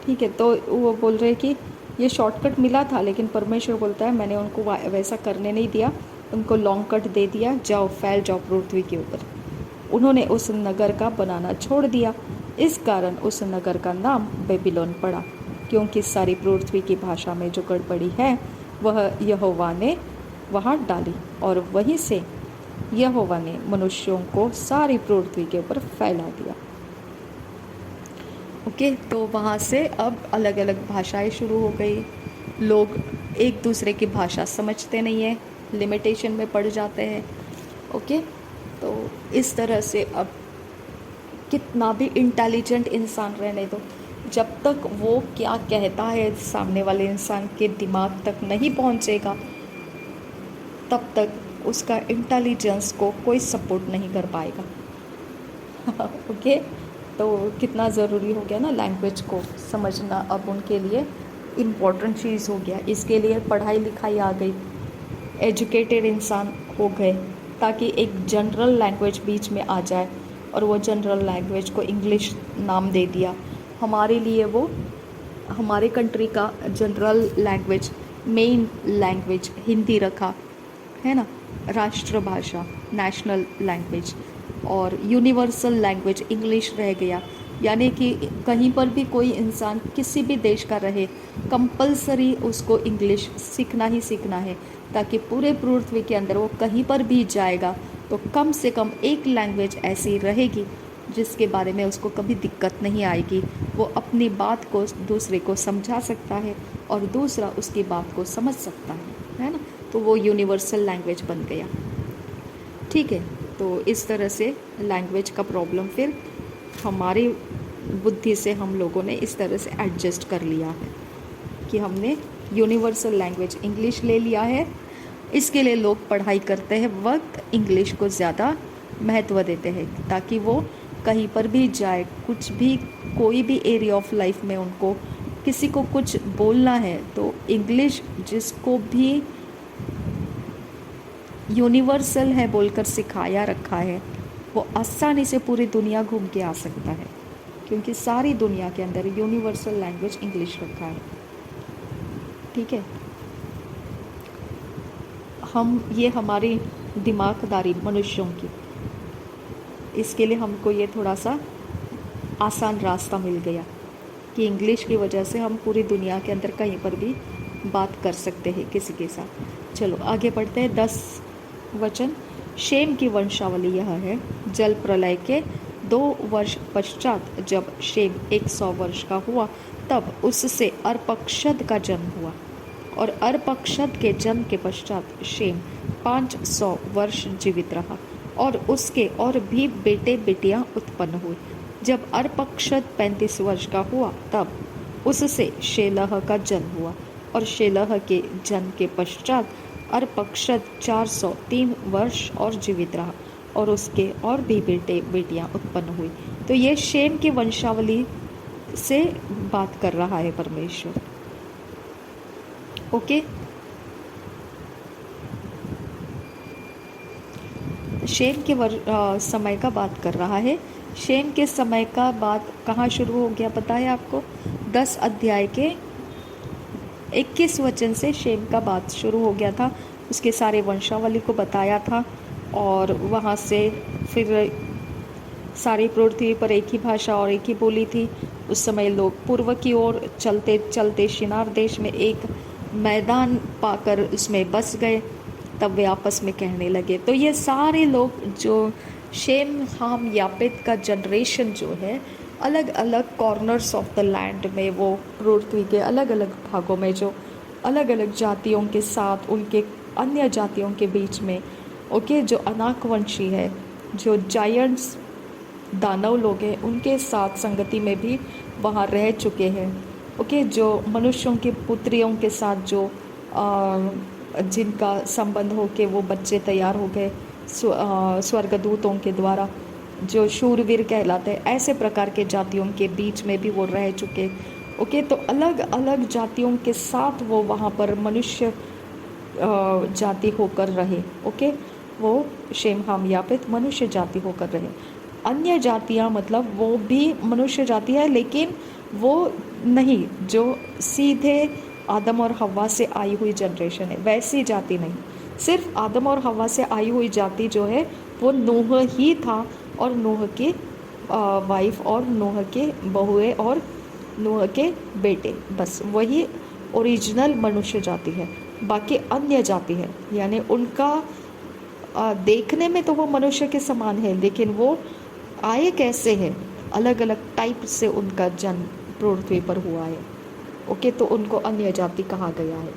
ठीक है, तो वो बोल रहे कि ये शॉर्टकट मिला था, लेकिन परमेश्वर बोलता है मैंने उनको वैसा करने नहीं दिया, उनको लॉन्ग कट दे दिया, जाओ फैल जाओ पृथ्वी के ऊपर। उन्होंने उस नगर का बनाना छोड़ दिया, इस कारण उस नगर का नाम बेबीलोन पड़ा, क्योंकि सारी पृथ्वी की भाषा में जो गड़बड़ी है वह यहोवा ने वहाँ डाली, और वहीं से यहोवा ने मनुष्यों को सारी पृथ्वी के ऊपर फैला दिया। ओके, तो वहाँ से अब अलग अलग भाषाएं शुरू हो गई, लोग एक दूसरे की भाषा समझते नहीं है, लिमिटेशन में पड़ जाते हैं। ओके, तो इस तरह से अब कितना भी इंटेलिजेंट इंसान रहने दो, जब तक वो क्या कहता है सामने वाले इंसान के दिमाग तक नहीं पहुँचेगा, तब तक उसका इंटेलिजेंस को कोई सपोर्ट नहीं कर पाएगा। ओके, तो कितना ज़रूरी हो गया ना लैंग्वेज को समझना, अब उनके लिए इम्पोर्टेंट चीज़ हो गया। इसके लिए पढ़ाई लिखाई आ गई, एजुकेटेड इंसान हो गए, ताकि एक जनरल लैंग्वेज बीच में आ जाए, और वो जनरल लैंग्वेज को इंग्लिश नाम दे दिया। हमारे लिए वो हमारे कंट्री का general language, main language Hindi रखा है ना, राष्ट्रभाषा, नेशनल लैंग्वेज, और यूनिवर्सल लैंग्वेज इंग्लिश रह गया। यानी कि कहीं पर भी कोई इंसान किसी भी देश का रहे, कंपलसरी उसको इंग्लिश सीखना ही सीखना है, ताकि पूरे पृथ्वी के अंदर वो कहीं पर भी जाएगा तो कम से कम एक लैंग्वेज ऐसी रहेगी जिसके बारे में उसको कभी दिक्कत नहीं आएगी। वो अपनी बात को दूसरे को समझा सकता है और दूसरा उसकी बात को समझ सकता है ना, तो वो यूनिवर्सल लैंग्वेज बन गया। ठीक है, तो इस तरह से लैंग्वेज का प्रॉब्लम फिर हमारी बुद्धि से हम लोगों ने इस तरह से एडजस्ट कर लिया है कि हमने यूनिवर्सल लैंग्वेज इंग्लिश ले लिया है। इसके लिए लोग पढ़ाई करते हैं वक्त इंग्लिश को ज़्यादा महत्व देते हैं, ताकि वो कहीं पर भी जाए, कुछ भी कोई भी एरिया ऑफ लाइफ में उनको किसी को कुछ बोलना है तो इंग्लिश जिसको भी यूनिवर्सल है बोलकर सिखाया रखा है, वो आसानी से पूरी दुनिया घूम के आ सकता है, क्योंकि सारी दुनिया के अंदर यूनिवर्सल लैंग्वेज इंग्लिश रखा है। ठीक है, ये हमारी दिमागदारी मनुष्यों की, इसके लिए हमको ये थोड़ा सा आसान रास्ता मिल गया कि इंग्लिश की वजह से हम पूरी दुनिया के अंदर कहीं पर भी बात कर सकते हैं किसी के साथ। चलो आगे बढ़ते हैं। 10 वचन। शेम की वंशावली यह है। जल प्रलय के 2 वर्ष पश्चात जब शेम 100 वर्ष का हुआ, तब उससे अर्पक्षद का जन्म हुआ, और अर्पक्षद के जन्म के पश्चात शेम 500 वर्ष जीवित रहा, और उसके और भी बेटे बेटियां उत्पन्न हुए। जब अर्पक्षद 35 वर्ष का हुआ, तब उससे शेलह का जन्म हुआ, और शेलह के जन्म के पश्चात अर्पक्षद 403 वर्ष और जीवित रहा, और उसके और भी बेटे बेटियां उत्पन्न हुई। तो ये शेम की वंशावली से बात कर रहा है परमेश्वर। ओके, शेम के समय का बात कर रहा है। शेम के समय का बात कहाँ शुरू हो गया पता है आपको? 10 अध्याय के 21 वचन से शेम का बात शुरू हो गया था। उसके सारे वंशावली को बताया था, और वहाँ से फिर सारी पृथ्वी पर एक ही भाषा और एक ही बोली थी। उस समय लोग पूर्व की ओर चलते चलते शिनार देश में एक मैदान पाकर उसमें बस गए। तब वे आपस में कहने लगे। तो ये सारे लोग जो शेम हाम यापेत का जनरेशन जो है, अलग अलग कॉर्नर्स ऑफ द लैंड में, वो पृथ्वी के अलग अलग भागों में जो अलग अलग जातियों के साथ उनके अन्य जातियों के बीच में, ओके, जो अनाकवंशी है, जो जायंट्स दानव लोग हैं, उनके साथ संगति में भी वहाँ रह चुके हैं। ओके, जो मनुष्यों के पुत्रियों के साथ जो जिनका संबंध हो के वो बच्चे तैयार हो गए स्वर्गदूतों के द्वारा, जो शूरवीर कहलाते हैं, ऐसे प्रकार के जातियों के बीच में भी वो रह चुके। ओके, तो अलग अलग जातियों के साथ वो वहाँ पर मनुष्य जाति होकर रहे। ओके, वो शेम हाम यापेत मनुष्य जाति होकर रहे। अन्य जातियाँ मतलब वो भी मनुष्य जाति है, लेकिन वो नहीं जो सीधे आदम और हव्वा से आई हुई जनरेशन है, वैसी जाति नहीं। सिर्फ आदम और हव्वा से आई हुई जाति जो है वो नूह ही था, और नूह की वाइफ और नूह के बहुएं और नूह के बेटे, बस वही ओरिजिनल मनुष्य जाति है। बाकी अन्य जाति है, यानी उनका देखने में तो वो मनुष्य के समान है, लेकिन वो आए कैसे हैं, अलग अलग टाइप से उनका जन्म पृथ्वी पर हुआ है। ओके, तो उनको अन्य जाति कहा गया है।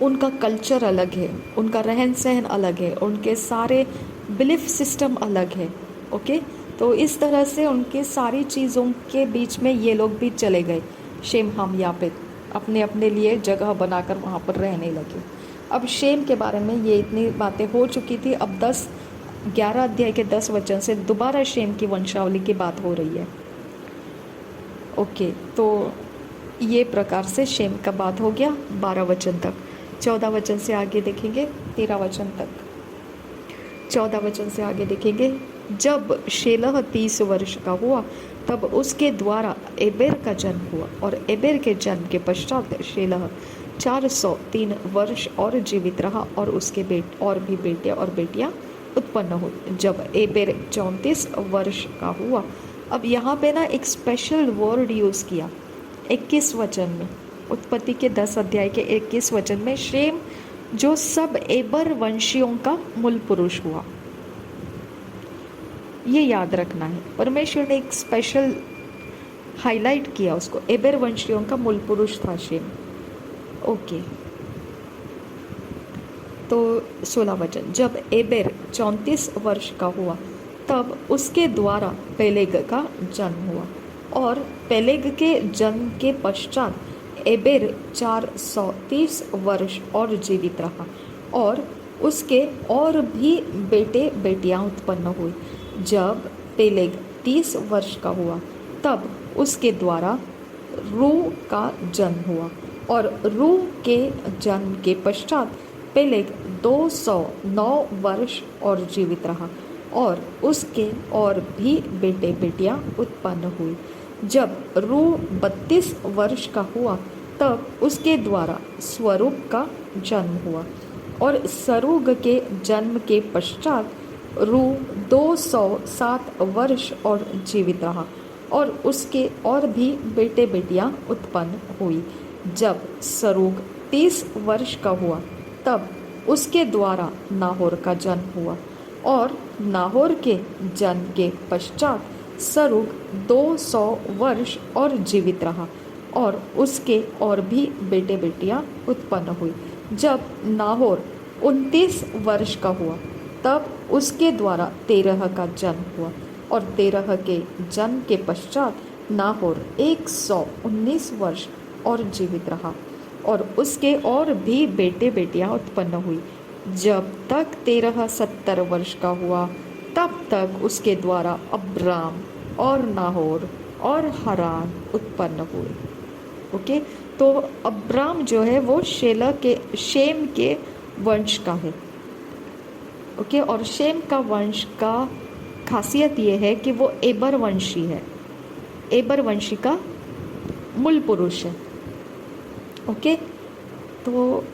उनका कल्चर अलग है, उनका रहन सहन अलग है, उनके सारे बिलीफ सिस्टम अलग है। ओके, तो इस तरह से उनके सारी चीज़ों के बीच में ये लोग भी चले गए। शेम हाम यापेत अपने अपने लिए जगह बनाकर वहाँ पर रहने लगे। अब शेम के बारे में ये इतनी बातें हो चुकी थी। अब 11 अध्याय के 10 वचन से दोबारा शेम की वंशावली की बात हो रही है। ओके, तो ये प्रकार से शेम का बात हो गया 12 वचन तक। 14 वचन से आगे देखेंगे 13 वचन तक। 14 वचन से आगे देखेंगे, जब शेलह 30 वर्ष का हुआ तब उसके द्वारा एबेर का जन्म हुआ, और एबेर के जन्म के पश्चात शेलह 403 वर्ष और जीवित रहा, और उसके और भी बेटे और बेटियां उत्पन्न हुई। जब एबेर 34 वर्ष का हुआ, अब यहाँ पे ना एक स्पेशल वर्ड यूज़ किया 21 वचन में, उत्पत्ति के 10 अध्याय के 21 वचन में, शेम जो सब एबर वंशियों का मूल पुरुष हुआ। ये याद रखना है, परमेश्वर ने एक स्पेशल हाईलाइट किया उसको, एबर वंशियों का मूल पुरुष था शेम। ओके, तो 16 वचन, जब एबेर 34 वर्ष का हुआ तब उसके द्वारा पेलेग का जन्म हुआ, और पेलेग के जन्म के पश्चात एबेर 430 वर्ष और जीवित रहा, और उसके और भी बेटे बेटियां उत्पन्न हुई। जब पेलेग 30 वर्ष का हुआ तब उसके द्वारा रू का जन्म हुआ, और रू के जन्म के पश्चात पेलेग 209 वर्ष और जीवित रहा, और उसके और भी बेटे बेटियां उत्पन्न हुई। जब रू 32 वर्ष का हुआ तब उसके द्वारा स्वरूप का जन्म हुआ, और सरूग के जन्म के पश्चात रू 207 वर्ष और जीवित रहा, और उसके और भी बेटे बेटियां उत्पन्न हुई। जब सरूग 30 वर्ष का हुआ तब उसके द्वारा नाहोर का जन्म हुआ, और नाहोर के जन्म के पश्चात सरूग 200 वर्ष और जीवित रहा, और उसके और भी बेटे बेटियां उत्पन्न हुई। जब नाहोर 29 वर्ष का हुआ तब उसके द्वारा 13 का जन्म हुआ, और 13 के जन्म के पश्चात नाहोर 119 वर्ष और जीवित रहा, और उसके और भी बेटे बेटियां उत्पन्न हुई। जब तक 13 70 वर्ष का हुआ तब तक उसके द्वारा अब्राम और नाहोर और हरान उत्पन्न हुए। ओके, तो अब्राम जो है वो शेम के वंश का है। ओके, और शेम का वंश का खासियत ये है कि वो एबर वंशी है, एबर वंशी का मूल पुरुष है। ओके, तो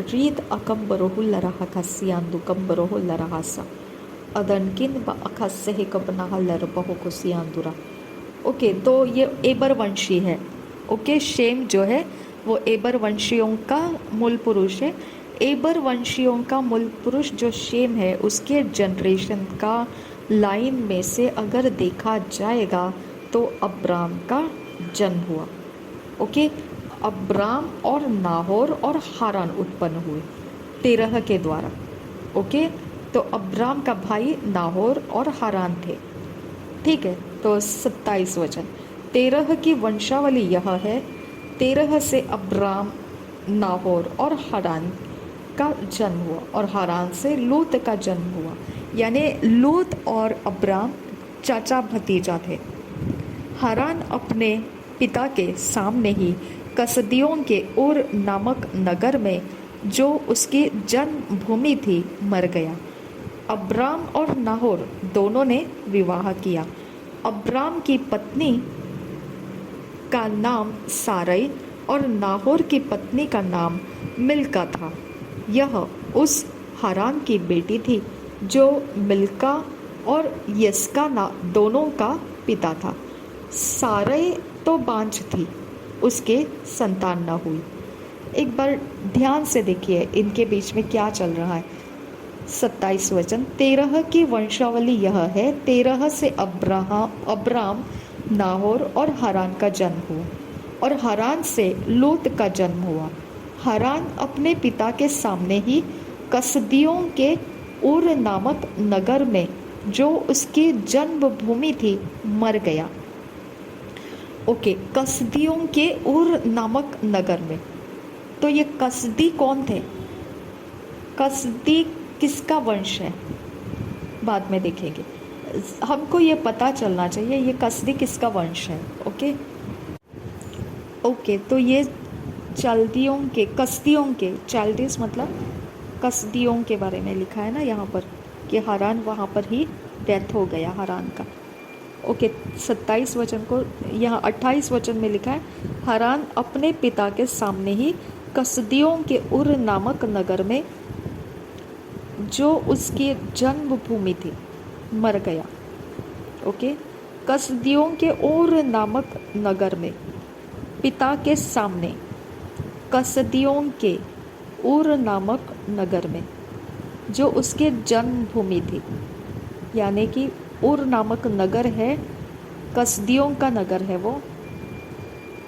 रीत अकम्बरोहुल रहा खसियांदु कम्बरोहुल रहा सा अदनकिन ब अखसे ही कबना हलर बहु कुसियांदुरा। ओके, तो ये एबर वंशी है। ओके, शेम जो है वो एबर वंशियों का मूल पुरुष है। एबर वंशियों का मूल पुरुष जो शेम है उसके जनरेशन का लाइन में से अगर देखा जाएगा तो अब्राम का जन्म हुआ। ओके, अब्राम और नाहोर और हारान उत्पन्न हुए 13 के द्वारा। ओके, तो अब्राम का भाई नाहोर और हारान थे। ठीक है, तो 27 वचन, 13 की वंशावली यह है, 13 से अब्राम, नाहोर और हारान का जन्म हुआ और हारान से लूत का जन्म हुआ। यानी लूत और अब्राम चाचा भतीजा थे। हारान अपने पिता के सामने ही कसदियों के उर नामक नगर में, जो उसकी जन्मभूमि थी, मर गया। अब्राम और नाहोर दोनों ने विवाह किया। अब्राम की पत्नी का नाम सारई और नाहोर की पत्नी का नाम मिल्का था। यह उस हारान की बेटी थी जो मिल्का और यस्का दोनों का पिता था। सारई तो बांझ थी, उसके संतान न हुई। एक बार ध्यान से देखिए इनके बीच में क्या चल रहा है। 27 वचन, 13 की वंशावली यह है, 13 से अब्राम, नाहोर और हारान का जन्म हुआ और हारान से लूत का जन्म हुआ। हारान अपने पिता के सामने ही कसदियों के उर नामक नगर में, जो उसकी जन्मभूमि थी, मर गया। ओके, कसदियों के उर नामक नगर में। तो ये कसदी कौन थे? कसदी किसका वंश है, बाद में देखेंगे। हमको ये पता चलना चाहिए ये कसदी किसका वंश है। ओके, तो ये चल्दियों के, कसदियों के, चाल्डीज मतलब कसदियों के बारे में लिखा है ना यहाँ पर कि हारान वहाँ पर ही डेथ हो गया हारान का। ओके, 27 वचन को यहाँ 28 वचन में लिखा है, हारान अपने पिता के सामने ही कसदियों के उर नामक नगर में, जो उसकी जन्मभूमि थी, मर गया। ओके, कसदियों के उर नामक नगर में, पिता के सामने, कसदियों के उर नामक नगर में, जो उसके जन्मभूमि थी। यानी कि उर नामक नगर है, कसदियों का नगर है वो।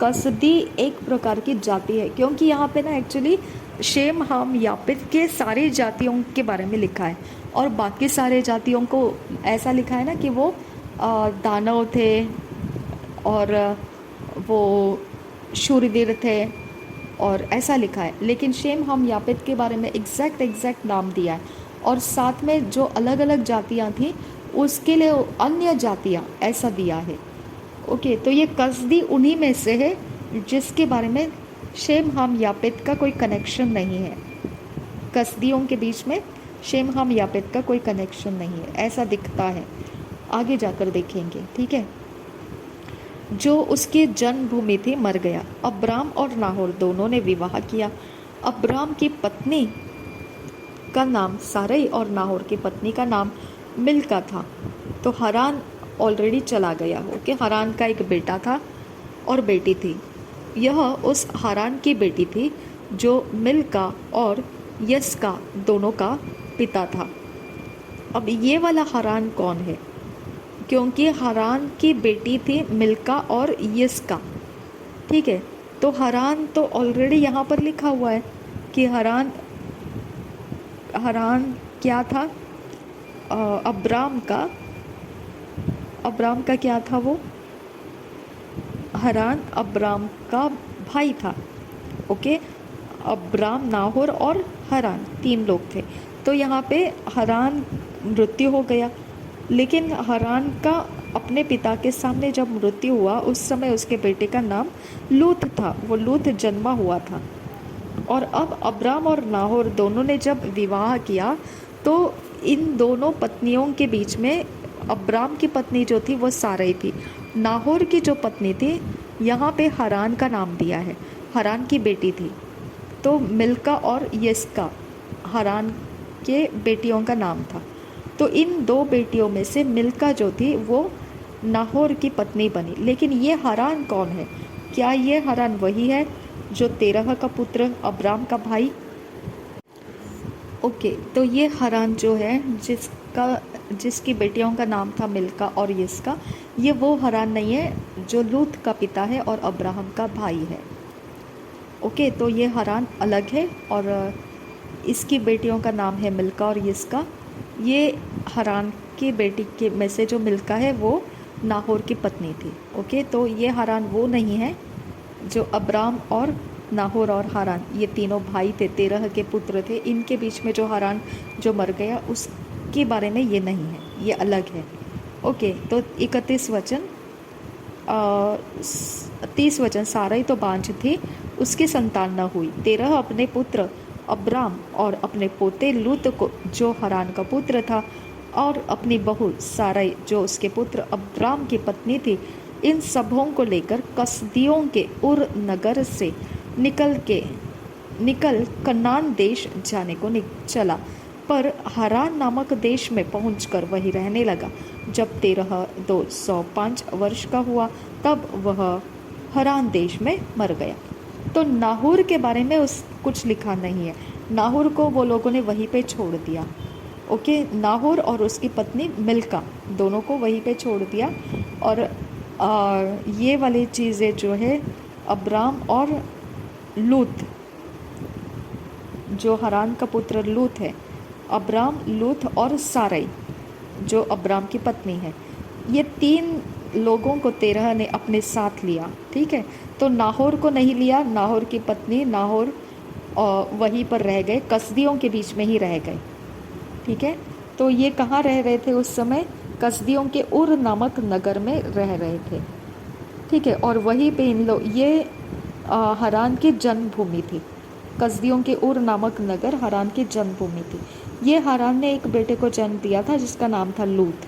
कसदी एक प्रकार की जाति है, क्योंकि यहाँ पे ना एक्चुअली शेम, हाम, यापित के सारी जातियों के बारे में लिखा है और बाकी सारे जातियों को ऐसा लिखा है ना कि वो दानव थे और वो शूरवीर थे और ऐसा लिखा है। लेकिन शेम, हाम, यापित के बारे में एग्जैक्ट नाम दिया है और साथ में जो अलग अलग जातियाँ थी उसके लिए अन्य जातियाँ ऐसा दिया है। ओके, तो ये कसदी उन्हीं में से है जिसके बारे में शेम, हाम, यापित का कोई कनेक्शन नहीं है। कसदियों के बीच में शेम, हाम, यापित का कोई कनेक्शन नहीं है, ऐसा दिखता है। आगे जाकर देखेंगे, ठीक है। जो उसकी जन्मभूमि थी, मर गया। अब्राम और नाहोर दोनों ने विवाह किया। अब्राम की पत्नी का नाम सारई और नाहोर की पत्नी का नाम मिल्का था। तो हारान ऑलरेडी चला गया। ओके, हारान का एक बेटा था और बेटी थी। यह उस हारान की बेटी थी जो मिल्का और यस्का दोनों का पिता था। अब ये वाला हारान कौन है? क्योंकि हारान की बेटी थी मिल्का और यस्का, ठीक है। तो हारान तो ऑलरेडी यहाँ पर लिखा हुआ है कि हारान क्या था? अब्राम का क्या था वो? हारान अब्राम का भाई था। ओके, अब्राम, नाहोर और हारान 3 लोग थे। तो यहाँ पे हारान मृत्यु हो गया, लेकिन हारान का अपने पिता के सामने जब मृत्यु हुआ उस समय उसके बेटे का नाम लूत था, वो लूत जन्मा हुआ था। और अब अब्राम और नाहोर दोनों ने जब विवाह किया तो इन दोनों पत्नियों के बीच में अब्राम की पत्नी जो थी वो सारई थी। नाहोर की जो पत्नी थी, यहाँ पे हारान का नाम दिया है, हारान की बेटी थी। तो मिल्का और यस्का हारान के बेटियों का नाम था। तो इन 2 बेटियों में से मिल्का जो थी वो नाहोर की पत्नी बनी। लेकिन ये हारान कौन है? क्या ये हारान वही है जो 13 का पुत्र, अब्राम का भाई? ओके, तो ये हारान जो है जिसकी बेटियों का नाम था मिल्का और यस्का, ये वो हारान नहीं है जो लूत का पिता है और अब्राहम का भाई है। ओके, तो ये हारान अलग है और इसकी बेटियों का नाम है मिल्का और यस्का। ये हारान की बेटी के में से जो मिल्का है वो नाहोर की पत्नी थी। ओके, तो ये हारान वो नहीं है जो अब्राम और नाहोर और हारान ये तीनों भाई थे, तेरह के पुत्र थे। इनके बीच में जो हारान जो मर गया उसके बारे में ये नहीं है, ये अलग है। ओके, तो 31 वचन 30 वचन, साराई तो बांझ थी, उसकी संतान न हुई। तेरह अपने पुत्र अब्राम और अपने पोते लूत को जो हरान का पुत्र था, और अपनी बहू साराई जो उसके पुत्र अब्राम की पत्नी थी, इन सबों को लेकर कसदियों के उर नगर से निकल कनान देश जाने को चला, पर हरान नामक देश में पहुंचकर वहीं रहने लगा। जब 205 वर्ष का हुआ तब वह हरान देश में मर गया। तो नाहूर के बारे में उस कुछ लिखा नहीं है। नाहूर को वो लोगों ने वहीं पे छोड़ दिया। ओके, नाहूर और उसकी पत्नी मिल्का दोनों को वहीं पे छोड़ दिया। और ये वाली चीज़ें जो है अब्राम और लूत, जो हरान का पुत्र लूत है, अब्राम, लूत और साराई जो अब्राम की पत्नी है, ये तीन लोगों को तेरह ने अपने साथ लिया। ठीक है, तो नाहोर को नहीं लिया। नाहोर की पत्नी नाहोर वहीं पर रह गए, कसदियों के बीच में ही रह गए। ठीक है, तो ये कहाँ रह रहे थे उस समय? कसदियों के उर नामक नगर में रह रहे थे। ठीक है, और वहीं पे इन लोग, ये हरान की जन्मभूमि थी। कसदियों के उर नामक नगर हरान की जन्मभूमि थी। ये हरान ने एक बेटे को जन्म दिया था जिसका नाम था लूत।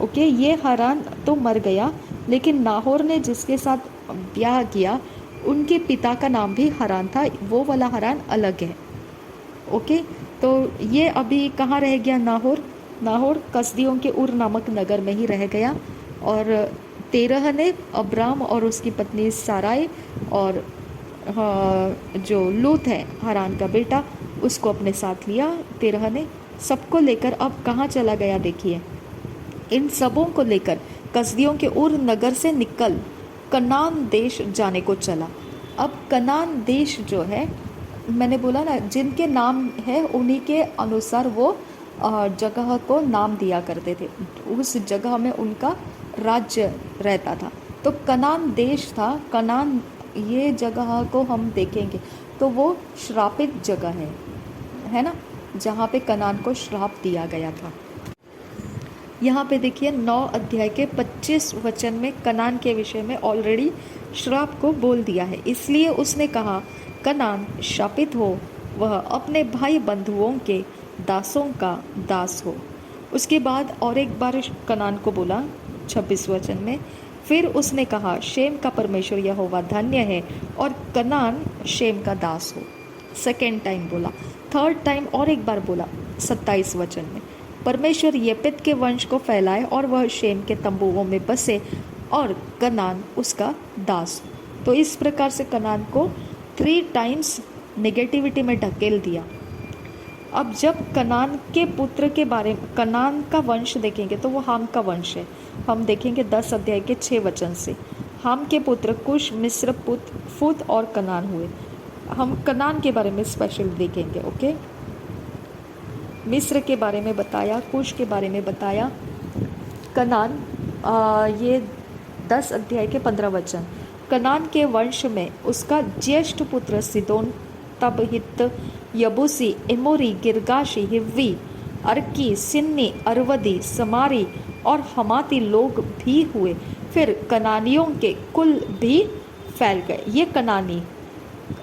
ओके, ये हरान तो मर गया, लेकिन नाहोर ने जिसके साथ ब्याह किया उनके पिता का नाम भी हरान था, वो वाला हरान अलग है। ओके, तो ये अभी कहाँ रह गया नाहोर? नाहोर कसदियों के उर नामक नगर में ही रह गया। और तेरह ने अब्राम और उसकी पत्नी साराई और जो लूत है हरान का बेटा, उसको अपने साथ लिया तेरह ने। सबको लेकर अब कहाँ चला गया? देखिए, इन सबों को लेकर कसदियों के उर नगर से निकल कनान देश जाने को चला। अब कनान देश जो है, मैंने बोला ना, जिनके नाम है उन्हीं के अनुसार वो जगह को नाम दिया करते थे। उस जगह में उनका राज्य रहता था। तो कनान देश था। कनान, ये जगह को हम देखेंगे तो वो श्रापित जगह है ना, जहाँ पे कनान को श्राप दिया गया था। यहाँ पे देखिए 9 अध्याय के 25 वचन में कनान के विषय में ऑलरेडी श्राप को बोल दिया है। इसलिए उसने कहा, कनान शापित हो, वह अपने भाई बंधुओं के दासों का दास हो। उसके बाद और एक बार कनान को बोला 26 वचन में, फिर उसने कहा, शेम का परमेश्वर यहोवा धन्य है और कनान शेम का दास हो। सेकेंड टाइम बोला। थर्ड टाइम और एक बार बोला 27 वचन में, परमेश्वर येपेत के वंश को फैलाए और वह शेम के तंबुओं में बसे और कनान उसका दास। तो इस प्रकार से कनान को 3 टाइम्स नेगेटिविटी में ढकेल दिया। अब जब कनान के पुत्र के बारे में, कनान का वंश देखेंगे तो वो हाम का वंश है। हम देखेंगे 10 अध्याय के 6 वचन से। हाम के पुत्र कुश, मिस्र, फुत और कनान हुए। हम कनान के बारे में स्पेशल देखेंगे। ओके, मिस्र के बारे में बताया, कुश के बारे में बताया, कनान ये 10 अध्याय के 15 वचन। कनान के वंश में उसका ज्येष्ठ पुत्र सिदोन, तबहित, यबूसी, एमोरी, गिरगाशी, हिव्वी, अर्की, सिन्नी, अरवदी, समारी और हमाती लोग भी हुए। फिर कनानियों के कुल भी फैल गए। ये कनानी,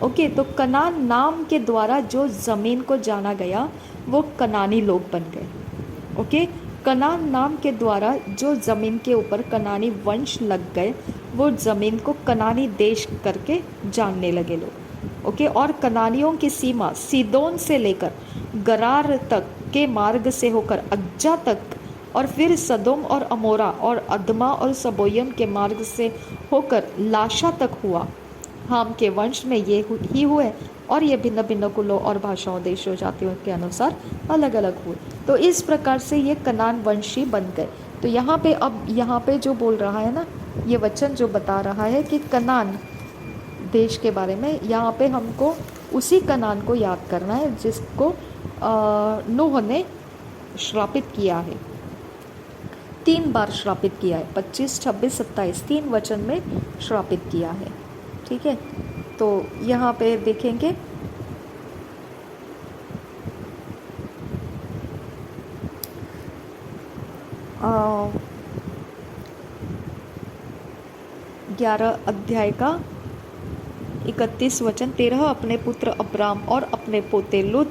ओके, तो कनान नाम के द्वारा जो ज़मीन को जाना गया वो कनानी लोग बन गए। ओके, कनान नाम के द्वारा जो ज़मीन के ऊपर कनानी वंश लग गए, वो ज़मीन को कनानी देश करके जानने लगे लोग। ओके, और कनानियों की सीमा सीदोन से लेकर गरार तक के मार्ग से होकर अज्जा तक, और फिर सदोम और अमोरा और अदमा और सबोयम के मार्ग से होकर लाशा तक हुआ। हाम के वंश में ये ही हुए, और ये भिन्न भिन्न कुलों और भाषाओं, देशों, जातियों के अनुसार अलग अलग हुए। तो इस प्रकार से ये कनान वंशी बन गए। तो यहाँ पे, अब यहाँ पे जो बोल रहा है ना, ये वचन जो बता रहा है कि कनान देश के बारे में, यहाँ पे हमको उसी कनान को याद करना है जिसको नूह ने श्रापित किया है। 3 बार श्रापित किया है, 25, 26, 27, 3 वचन में श्रापित किया है। ठीक है, तो यहाँ पे देखेंगे 11 अध्याय का 31 वचन। 13 अपने पुत्र अब्राम और अपने पोते लूत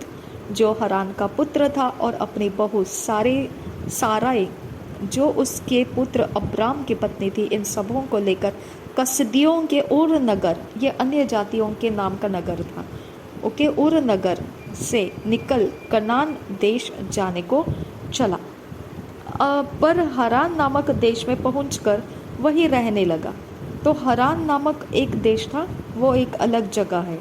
जो हरान का पुत्र था और अपनी बहू साराई जो उसके पुत्र अब्राम की पत्नी थी, इन सबों को लेकर कसदियों के उर नगर, ये अन्य जातियों के नाम का नगर था, ओके, उर नगर से निकल कनान देश जाने को चला। पर हरान नामक देश में पहुंचकर वही रहने लगा। तो हरान नामक एक देश था, वो एक अलग जगह है,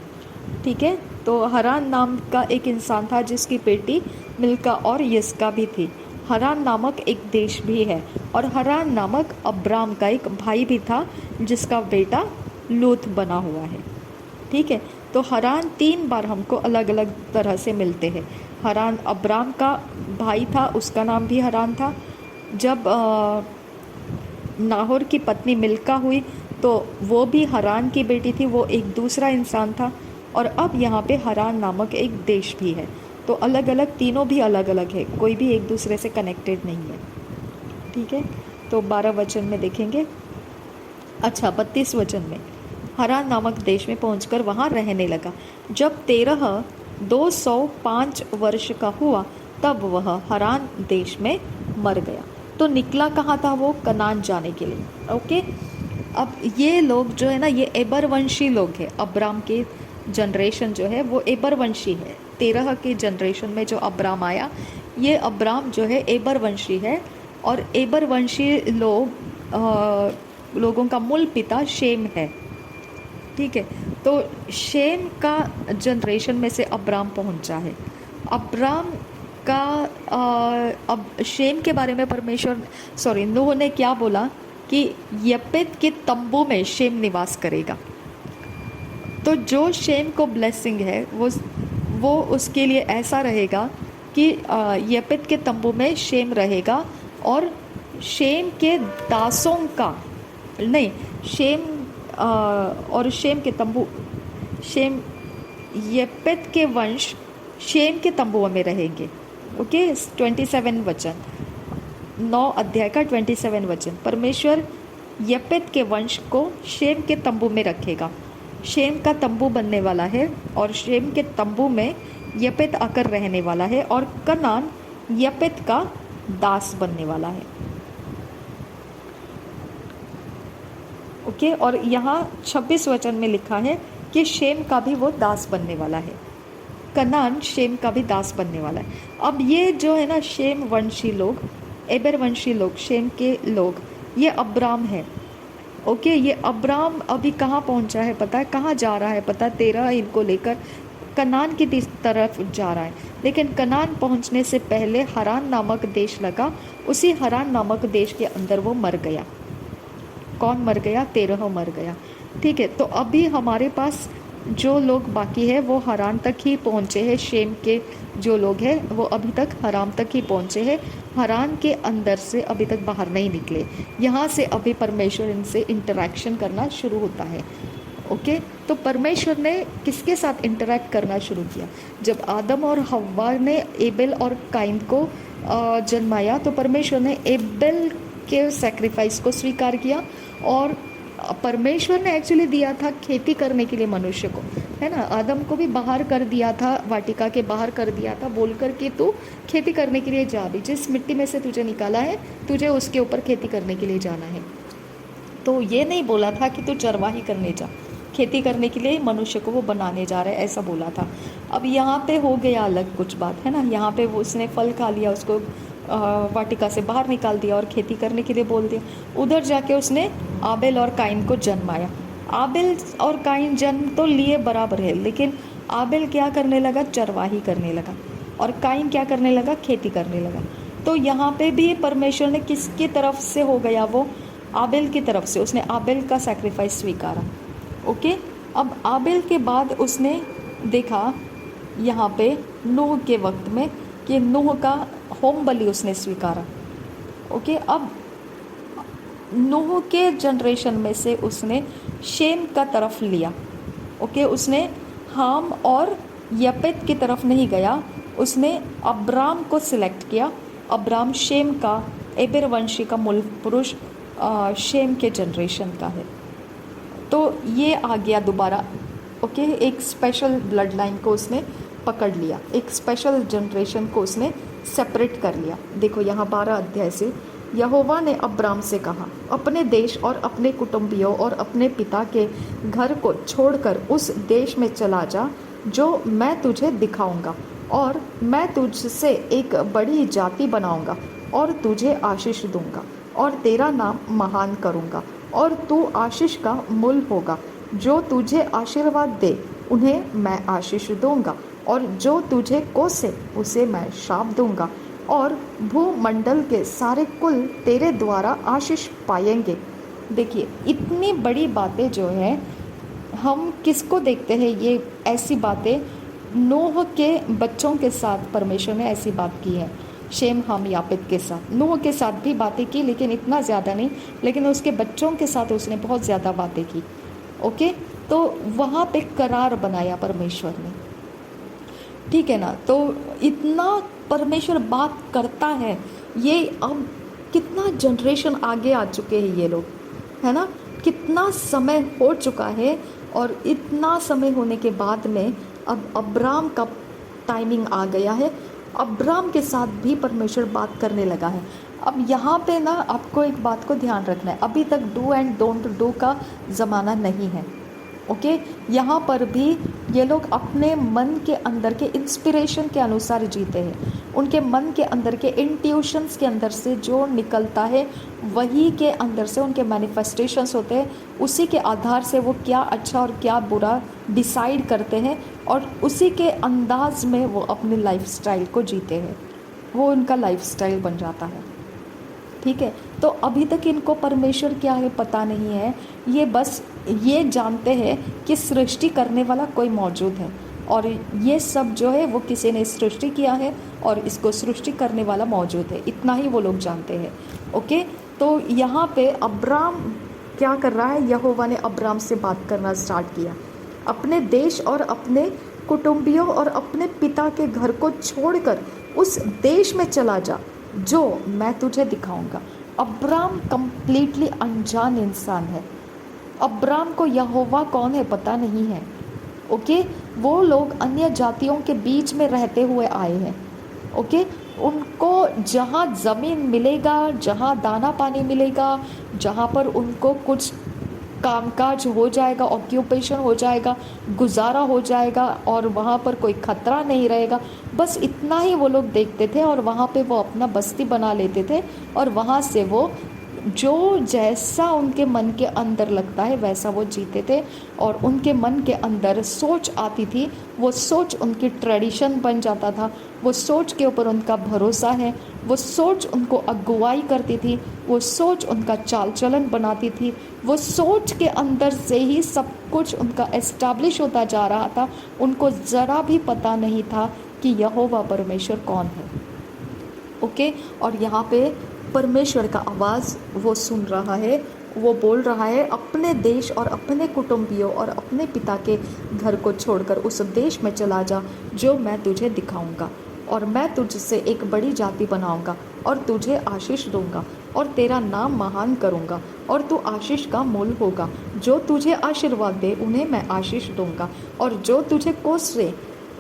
ठीक है। तो हरान नाम का एक इंसान था जिसकी बेटी मिल्का और यिस्का भी थी। हरान नामक एक देश भी है, और हरान नामक अब्राम का एक भाई भी था जिसका बेटा लूत बना हुआ है, ठीक है। तो हरान 3 बार हमको अलग अलग तरह से मिलते हैं। हरान अब्राम का भाई था, उसका नाम भी हरान था। जब नाहोर की पत्नी मिल्का हुई तो वो भी हरान की बेटी थी, वो एक दूसरा इंसान था। और अब यहाँ पे हरान नामक एक देश भी है। तो अलग अलग, तीनों भी अलग अलग है, कोई भी एक दूसरे से कनेक्टेड नहीं है, ठीक है। तो 12 वचन में देखेंगे, अच्छा 32 वचन में, हरान नामक देश में पहुंचकर वहाँ रहने लगा। जब 205 वर्ष का हुआ तब वह हरान देश में मर गया। तो निकला कहाँ था वो? कनान जाने के लिए, ओके। अब ये लोग जो है ना, ये एबरवंशी लोग हैं। अब्राम के जनरेशन जो है वो एबरवंशी है। 13 के जनरेशन में जो अब्राम आया, ये अब्राम जो है एबरवंशी है। और एबरवंशी लोगों का मूल पिता शेम है, ठीक है। तो शेम का जनरेशन में से अब्राम पहुंचा है। अब्राम का अब शेम के बारे में नूह ने क्या बोला कि यपेत के तंबू में शेम निवास करेगा। तो जो शेम को ब्लेसिंग है वो उसके लिए ऐसा रहेगा कि यपेत के तंबू में शेम रहेगा, और शेम के दासों का नहीं, और शेम के तंबू, शेम यपेत के वंश शेम के तंबुओं में रहेंगे, ओके। 27 वचन, 9 अध्याय का 27 वचन। परमेश्वर यपेत के वंश को शेम के तंबू में रखेगा। शेम का तंबू बनने वाला है, और शेम के तंबू में यपेत आकर रहने वाला है, और कनान यपेत का दास बनने वाला है, ओके। और यहाँ 26 वचन में लिखा है कि शेम का भी वो दास बनने वाला है। कनान शेम का भी दास बनने वाला है। अब ये जो है ना शेम वंशी लोग, एबरवंशी लोग, शेम के लोग, ये अब्राम है, ओके। ये अब्राम अभी कहाँ पहुँचा है पता है? कहाँ जा रहा है पता है? 13 इनको लेकर कनान की तरफ जा रहा है। लेकिन कनान पहुँचने से पहले हरान नामक देश लगा, उसी हरान नामक देश के अंदर वो मर गया। कौन मर गया? 13 मर गया, ठीक है। तो अभी हमारे पास जो लोग बाकी है वो हरान तक ही पहुँचे हैं। शेम के जो लोग हैं वो अभी तक हराम तक ही पहुँचे हैं, हरान के अंदर से अभी तक बाहर नहीं निकले। यहाँ से अभी परमेश्वर इनसे इंटरैक्शन करना शुरू होता है, ओके। तो परमेश्वर ने किसके साथ इंटरैक्ट करना शुरू किया? जब आदम और हव्वा ने एबेल और काइन को जन्माया, तो परमेश्वर ने एबेल के सैक्रिफाइस को स्वीकार किया, और परमेश्वर ने एक्चुअली दिया था खेती करने के लिए मनुष्य को, है ना। आदम को भी बाहर कर दिया था, वाटिका के बाहर कर दिया था, बोल कर कि तू खेती करने के लिए जा भी, जिस मिट्टी में से तुझे निकाला है तुझे उसके ऊपर खेती करने के लिए जाना है। तो ये नहीं बोला था कि तू चरवाही करने जा, खेती करने के लिए मनुष्य को वो बनाने जा रहा है, ऐसा बोला था। अब यहाँ पे हो गया अलग कुछ बात, है ना। यहाँ पे वो उसने फल खा लिया, उसको वाटिका से बाहर निकाल दिया और खेती करने के लिए बोल दिया। उधर जाके उसने आबेल और काइन को जन्माया। आबेल और काइन जन्म तो लिए बराबर है, लेकिन आबेल क्या करने लगा? चरवाही करने लगा, और काइन क्या करने लगा? खेती करने लगा। तो यहाँ पे भी परमेश्वर ने किसकी तरफ से हो गया? वो आबेल की तरफ से। उसने आबेल का सैक्रिफाइस स्वीकारा, ओके। अब आबेल के बाद उसने देखा यहाँ पे नूह के वक्त में कि नूह का होम बलि उसने स्वीकारा, ओके। अब नूह के जनरेशन में से उसने शेम का तरफ लिया, ओके, उसने हाम और यपेत की तरफ नहीं गया, उसने अब्राम को सिलेक्ट किया। अब्राम शेम का, एबेर वंशी का मूल पुरुष शेम के जनरेशन का है। तो ये आ गया दोबारा। ओके, एक स्पेशल ब्लड लाइन को उसने पकड़ लिया, एक स्पेशल जनरेशन को उसने सेपरेट कर लिया। देखो यहाँ 12 अध्याय से, यहोवा ने अब्राम से कहा, अपने देश और अपने कुटुंबियों और अपने पिता के घर को छोड़कर उस देश में चला जा जो मैं तुझे दिखाऊंगा, और मैं तुझसे एक बड़ी जाति बनाऊंगा और तुझे आशीष दूंगा और तेरा नाम महान करूंगा और तू आशीष का मूल होगा। जो तुझे आशीर्वाद दे उन्हें मैं आशीष दूंगा, और जो तुझे कोसे उसे मैं शाप दूंगा, और भूमंडल के सारे कुल तेरे द्वारा आशीष पाएंगे। देखिए, इतनी बड़ी बातें जो है, हम किसको देखते हैं ये ऐसी बातें? नूह के बच्चों के साथ परमेश्वर ने ऐसी बात की है, शेम हाम यापेत के साथ। नूह के साथ भी बातें की, लेकिन इतना ज़्यादा नहीं, लेकिन उसके बच्चों के साथ उसने बहुत ज़्यादा बातें की। ओके, तो वहाँ पे करार बनाया परमेश्वर ने, ठीक है ना। तो इतना परमेश्वर बात करता है, ये अब कितना जनरेशन आगे आ चुके हैं ये लोग, है ना, कितना समय हो चुका है, और इतना समय होने के बाद में अब अब्राम का टाइमिंग आ गया है। अब्राम के साथ भी परमेश्वर बात करने लगा है। अब यहाँ पे ना आपको एक बात को ध्यान रखना है, अभी तक डू एंड डोंट डू का ज़माना नहीं है। ओके, यहाँ पर भी ये लोग अपने मन के अंदर के इंस्पिरेशन के अनुसार जीते हैं। उनके मन के अंदर के इंट्यूशंस के अंदर से जो निकलता है, वही के अंदर से उनके मैनिफेस्टेशंस होते हैं। उसी के आधार से वो क्या अच्छा और क्या बुरा डिसाइड करते हैं, और उसी के अंदाज में वो अपने लाइफस्टाइल को जीते हैं। वो उनका लाइफस्टाइल बन जाता है, ठीक है। तो अभी तक इनको परमेश्वर क्या है पता नहीं है, ये बस ये जानते हैं कि सृष्टि करने वाला कोई मौजूद है, और ये सब जो है वो किसी ने सृष्टि किया है और इसको सृष्टि करने वाला मौजूद है, इतना ही वो लोग जानते हैं। ओके, तो यहाँ पे अब्राम क्या कर रहा है? यहोवा ने अब्राम से बात करना स्टार्ट किया, अपने देश और अपने कुटुंबियों और अपने पिता के घर को छोड़कर उस देश में चला जा जो मैं तुझे दिखाऊंगा। अब्राम कंप्लीटली अनजान इंसान है। अब्राम को यहोवा कौन है पता नहीं है। ओके, वो लोग अन्य जातियों के बीच में रहते हुए आए हैं। ओके, उनको जहाँ ज़मीन मिलेगा, जहाँ दाना पानी मिलेगा, जहाँ पर उनको कुछ कामकाज हो जाएगा, ऑक्यूपेशन हो जाएगा, गुजारा हो जाएगा, और वहाँ पर कोई खतरा नहीं रहेगा, बस इतना ही वो लोग देखते थे, और वहाँ पे वो अपना बस्ती बना लेते थे, और वहाँ से वो जो जैसा उनके मन के अंदर लगता है वैसा वो जीते थे। और उनके मन के अंदर सोच आती थी, वो सोच उनकी ट्रेडिशन बन जाता था, वो सोच के ऊपर उनका भरोसा है, वो सोच उनको अगुवाई करती थी, वो सोच उनका चाल चलन बनाती थी, वो सोच के अंदर से ही सब कुछ उनका एस्टैब्लिश होता जा रहा था। उनको ज़रा भी पता नहीं था कि यहोवा परमेश्वर कौन है। ओके, और यहाँ पे परमेश्वर का आवाज़ वो सुन रहा है, वो बोल रहा है, अपने देश और अपने कुटुंबियों और अपने पिता के घर को छोड़कर उस देश में चला जा जो मैं तुझे दिखाऊंगा, और मैं तुझसे एक बड़ी जाति बनाऊंगा और तुझे आशीष दूंगा और तेरा नाम महान करूंगा और तू आशीष का मूल होगा। जो तुझे आशीर्वाद दे उन्हें मैं आशीष दूंगा, और जो तुझे कोसे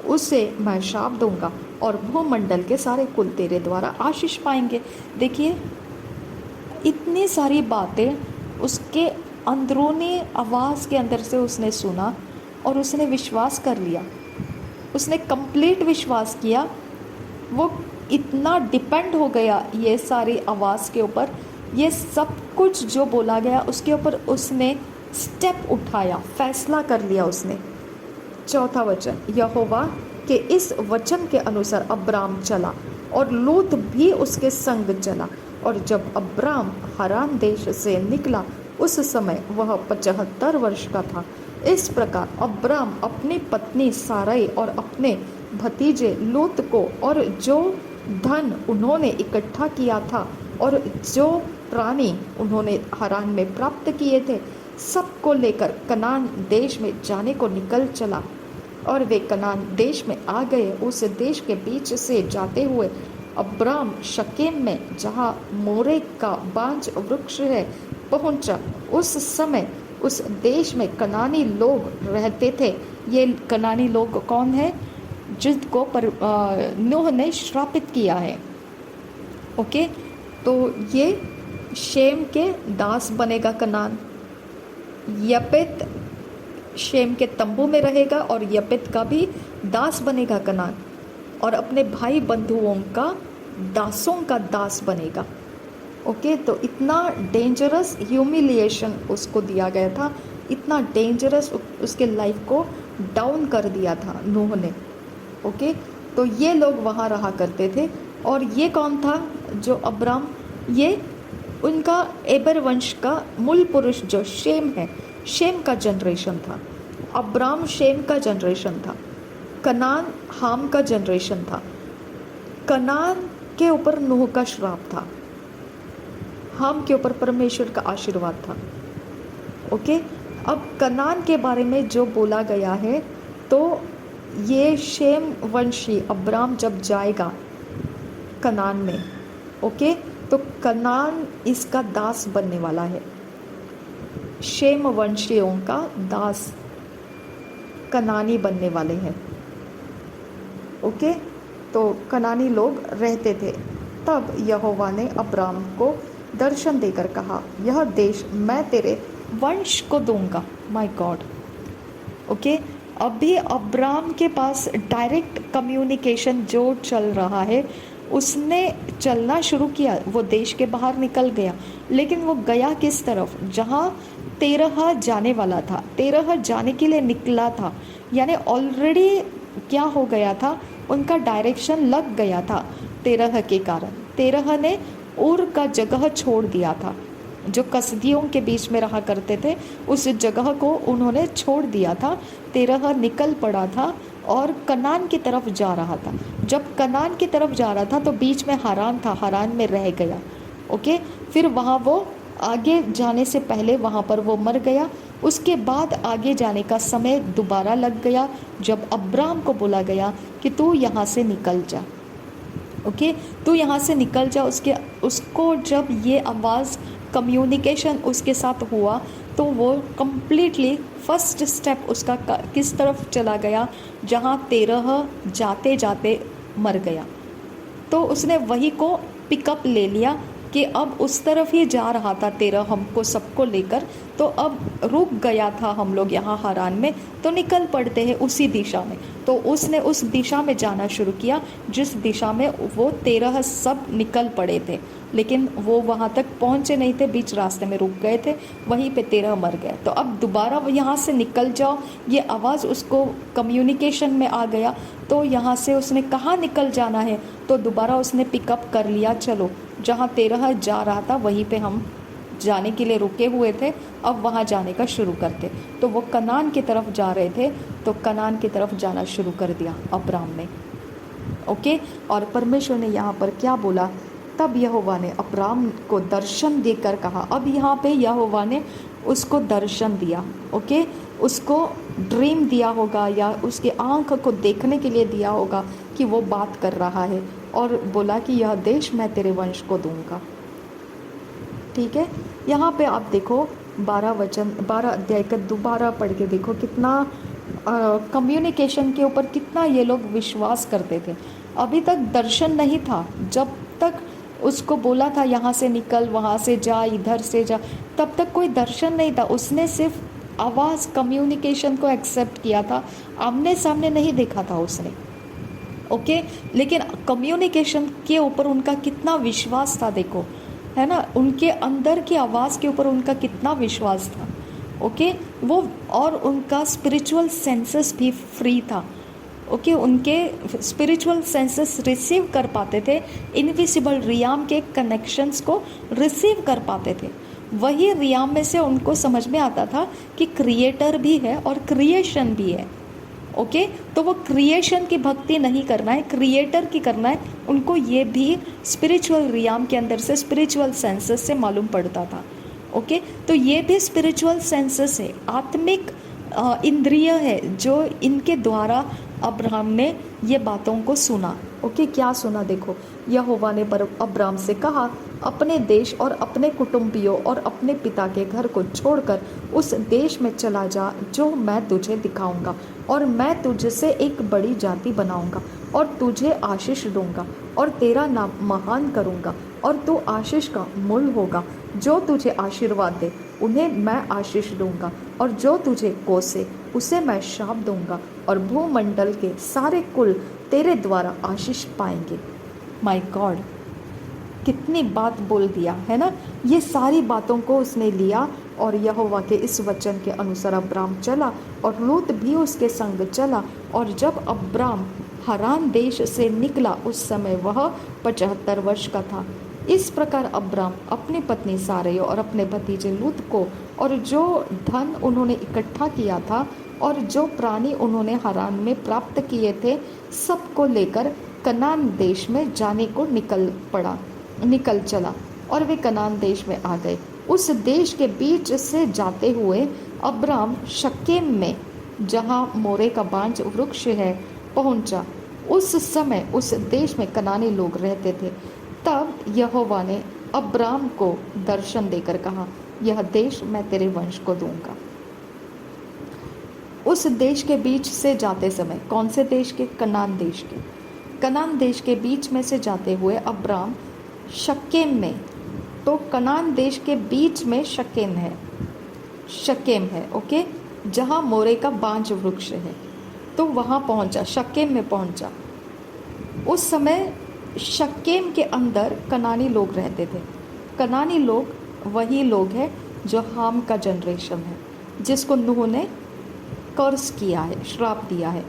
उसे मैं शाप दूंगा, और भूमंडल के सारे कुल तेरे द्वारा आशीष पाएंगे। देखिए, इतनी सारी बातें उसके अंदरूनी आवाज़ के अंदर से उसने सुना, और उसने विश्वास कर लिया, उसने कंप्लीट विश्वास किया। वो इतना डिपेंड हो गया ये सारी आवाज़ के ऊपर, ये सब कुछ जो बोला गया उसके ऊपर उसने स्टेप उठाया, फैसला कर लिया उसने। चौथा वचन, यहोवा के इस वचन के अनुसार अब्राम चला और लूत भी उसके संग चला, और जब अब्राम हरान देश से निकला उस समय वह 75 वर्ष का था। इस प्रकार अब्राम अपनी पत्नी साराई और अपने भतीजे लूत को और जो धन उन्होंने इकट्ठा किया था और जो प्राणी उन्होंने हरान में प्राप्त किए थे सबको लेकर कनान देश में जाने को निकल चला और वे कनान देश में आ गए। उस देश के बीच से जाते हुए अब्राम शकेम में, जहाँ मोरे का बांज वृक्ष है, पहुंचा। उस समय उस देश में कनानी लोग रहते थे। ये कनानी लोग कौन है? जिनको नूह ने श्रापित किया है। ओके, तो ये शेम के दास बनेगा कनान। यपेत शेम के तंबू में रहेगा और यपेत का भी दास बनेगा कनान, और अपने भाई बंधुओं का दासों का दास बनेगा। ओके, तो इतना डेंजरस ह्यूमिलिएशन उसको दिया गया था, इतना डेंजरस उसके लाइफ को डाउन कर दिया था नूह ने। ओके, तो ये लोग वहाँ रहा करते थे। और ये कौन था जो अब्राम? ये उनका एबर वंश का मूल पुरुष जो शेम है, शेम का जनरेशन था। अब्राम शेम का जनरेशन था। कनान हाम का जनरेशन था। कनान के ऊपर नूह का श्राप था, हाम के ऊपर परमेश्वर का आशीर्वाद था। ओके, अब कनान के बारे में जो बोला गया है, तो ये शेम वंशी अब्राम जब जाएगा कनान में, ओके, तो कनान इसका दास बनने वाला है। शेम वंशियों का दास कनानी बनने वाले हैं। ओके, तो कनानी लोग रहते थे। तब यहोवा ने अब्राम को दर्शन देकर कहा, यह देश मैं तेरे वंश को दूंगा। My God. ओके, अभी अब्राम के पास डायरेक्ट कम्युनिकेशन जो चल रहा है, उसने चलना शुरू किया। वो देश के बाहर निकल गया, लेकिन वो गया किस तरफ? जहाँ तेरह जाने वाला था, तेरह जाने के लिए निकला था, यानी ऑलरेडी क्या हो गया था, उनका डायरेक्शन लग गया था तेरह के कारण। तेरह ने उर का जगह छोड़ दिया था, जो कसदियों के बीच में रहा करते थे, उस जगह को उन्होंने छोड़ दिया था। तेरह निकल पड़ा था और कनान की तरफ जा रहा था। जब कनान की तरफ जा रहा था तो बीच में हारान था, हारान में रह गया। ओके, फिर वहाँ वो आगे जाने से पहले वहाँ पर वो मर गया। उसके बाद आगे जाने का समय दोबारा लग गया, जब अब्राम को बोला गया कि तू यहाँ से निकल जा। ओके, तू यहाँ से निकल जा। उसको जब ये आवाज़ कम्युनिकेशन उसके साथ हुआ, तो वो कम्प्लीटली फर्स्ट स्टेप उसका किस तरफ चला गया? जहाँ तेरह जाते जाते मर गया, तो उसने वही को पिकअप ले लिया कि अब उस तरफ ही जा रहा था तेरह हमको सबको लेकर। तो अब रुक गया था हम लोग यहाँ हारान में, तो निकल पड़ते हैं उसी दिशा में। तो उसने उस दिशा में जाना शुरू किया जिस दिशा में वो तेरह सब निकल पड़े थे, लेकिन वो वहाँ तक पहुँचे नहीं थे, बीच रास्ते में रुक गए थे, वहीं पे तेरह मर गए। तो अब दोबारा यहाँ से निकल जाओ, ये आवाज़ उसको कम्युनिकेशन में आ गया। तो यहाँ से उसने कहाँ निकल जाना है, तो दोबारा उसने पिकअप कर लिया, चलो जहाँ तेरह जा रहा था वहीं पे हम जाने के लिए रुके हुए थे, अब वहाँ जाने का शुरू करते। तो वो कनान की तरफ जा रहे थे, तो कनान की तरफ जाना शुरू कर दिया अब्राम ने। ओके, और परमेश्वर ने यहाँ पर क्या बोला? तब यहोवा ने अब्राम को दर्शन देकर कहा। अब यहाँ पे यहोवा ने उसको दर्शन दिया। ओके, उसको ड्रीम दिया होगा या उसके आँख को देखने के लिए दिया होगा कि वो बात कर रहा है, और बोला कि यह देश मैं तेरे वंश को दूंगा। ठीक है, यहाँ पे आप देखो 12 अध्याय का दोबारा पढ़ के देखो, कितना कम्युनिकेशन के ऊपर कितना ये लोग विश्वास करते थे। अभी तक दर्शन नहीं था, जब तक उसको बोला था यहाँ से निकल, वहाँ से जा, इधर से जा, तब तक कोई दर्शन नहीं था। उसने सिर्फ आवाज़ कम्युनिकेशन को एक्सेप्ट किया था, आमने सामने नहीं देखा था उसने। ओके, लेकिन कम्युनिकेशन के ऊपर उनका कितना विश्वास था, देखो, है ना, उनके अंदर की आवाज़ के ऊपर उनका कितना विश्वास था। ओके, वो और उनका स्पिरिचुअल सेंसेस भी फ्री था। ओके, उनके स्पिरिचुअल सेंसेस रिसीव कर पाते थे, इनविजिबल रियाम के कनेक्शंस को रिसीव कर पाते थे। वही रियाम में से उनको समझ में आता था कि क्रिएटर भी है और क्रिएशन भी है। ओके, तो वो क्रिएशन की भक्ति नहीं करना है, क्रिएटर की करना है। उनको ये भी स्पिरिचुअल रियाम के अंदर से, स्पिरिचुअल सेंसेस से मालूम पड़ता था। ओके, तो ये भी स्पिरिचुअल सेंसेस है, आत्मिक इंद्रिय है, जो इनके द्वारा अब्राहम ने ये बातों को सुना। ओके, क्या सुना देखो, यहोवा ने पर अब्राहम से कहा, अपने देश और अपने कुटुंबियों और अपने पिता के घर को छोड़कर उस देश में चला जा जो मैं तुझे दिखाऊंगा, और मैं तुझसे एक बड़ी जाति बनाऊंगा और तुझे आशीष दूंगा और तेरा नाम महान करूंगा और तू आशीष का मूल होगा। जो तुझे आशीर्वाद दे उन्हें मैं आशीष दूंगा, और जो तुझे कोसे उसे मैं शाप दूंगा, और भूमंडल के सारे कुल तेरे द्वारा आशीष पाएंगे। माय गॉड, कितनी बात बोल दिया है ना। ये सारी बातों को उसने लिया और यहोवा के इस वचन के अनुसार अब्राम चला और लूत भी उसके संग चला। और जब अब्राम हरान देश से निकला उस समय वह 75 वर्ष का था। इस प्रकार अब्राम अपनी पत्नी सारै और अपने भतीजे लूत को और जो धन उन्होंने इकट्ठा किया था और जो प्राणी उन्होंने हरान में प्राप्त किए थे सबको लेकर कनान देश में जाने को निकल चला, और वे कनान देश में आ गए। उस देश के बीच से जाते हुए अब्राम शकेम में, जहाँ मोरे का बांज वृक्ष है, पहुंचा। उस समय उस देश में कनानी लोग रहते थे। तब यहोवा ने अब्राम को दर्शन देकर कहा, यह देश मैं तेरे वंश को दूंगा। उस देश के बीच से जाते समय, कौन से देश के? कनान देश के। कनान देश के बीच में से जाते हुए अब्राम शकेम में, तो कनान देश के बीच में शकेम है, ओके, जहाँ मोरे का बांज वृक्ष है, तो वहाँ पहुँचा, शकेम में पहुँचा। उस समय शकेम के अंदर कनानी लोग रहते थे। कनानी लोग वही लोग हैं जो हाम का जनरेशन है, जिसको नूह ने कर्स किया है, श्राप दिया है।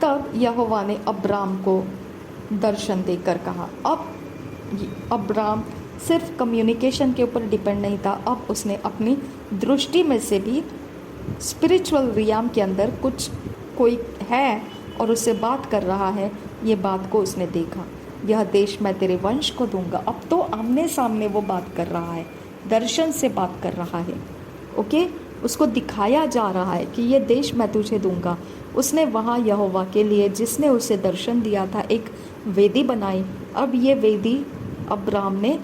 तब यहोवा ने अब्राम को दर्शन देकर कहा। अब अब्राम सिर्फ कम्युनिकेशन के ऊपर डिपेंड नहीं था, अब उसने अपनी दृष्टि में से भी स्पिरिचुअल रियाम के अंदर कोई है और उससे बात कर रहा है, ये बात को उसने देखा। यह देश मैं तेरे वंश को दूंगा। अब तो आमने सामने वो बात कर रहा है, दर्शन से बात कर रहा है, ओके, उसको दिखाया जा रहा है कि ये देश मैं तुझे दूंगा। उसने वहाँ यहोवा के लिए, जिसने उसे दर्शन दिया था, एक वेदी बनाई। अब ये वेदी अब्राम ने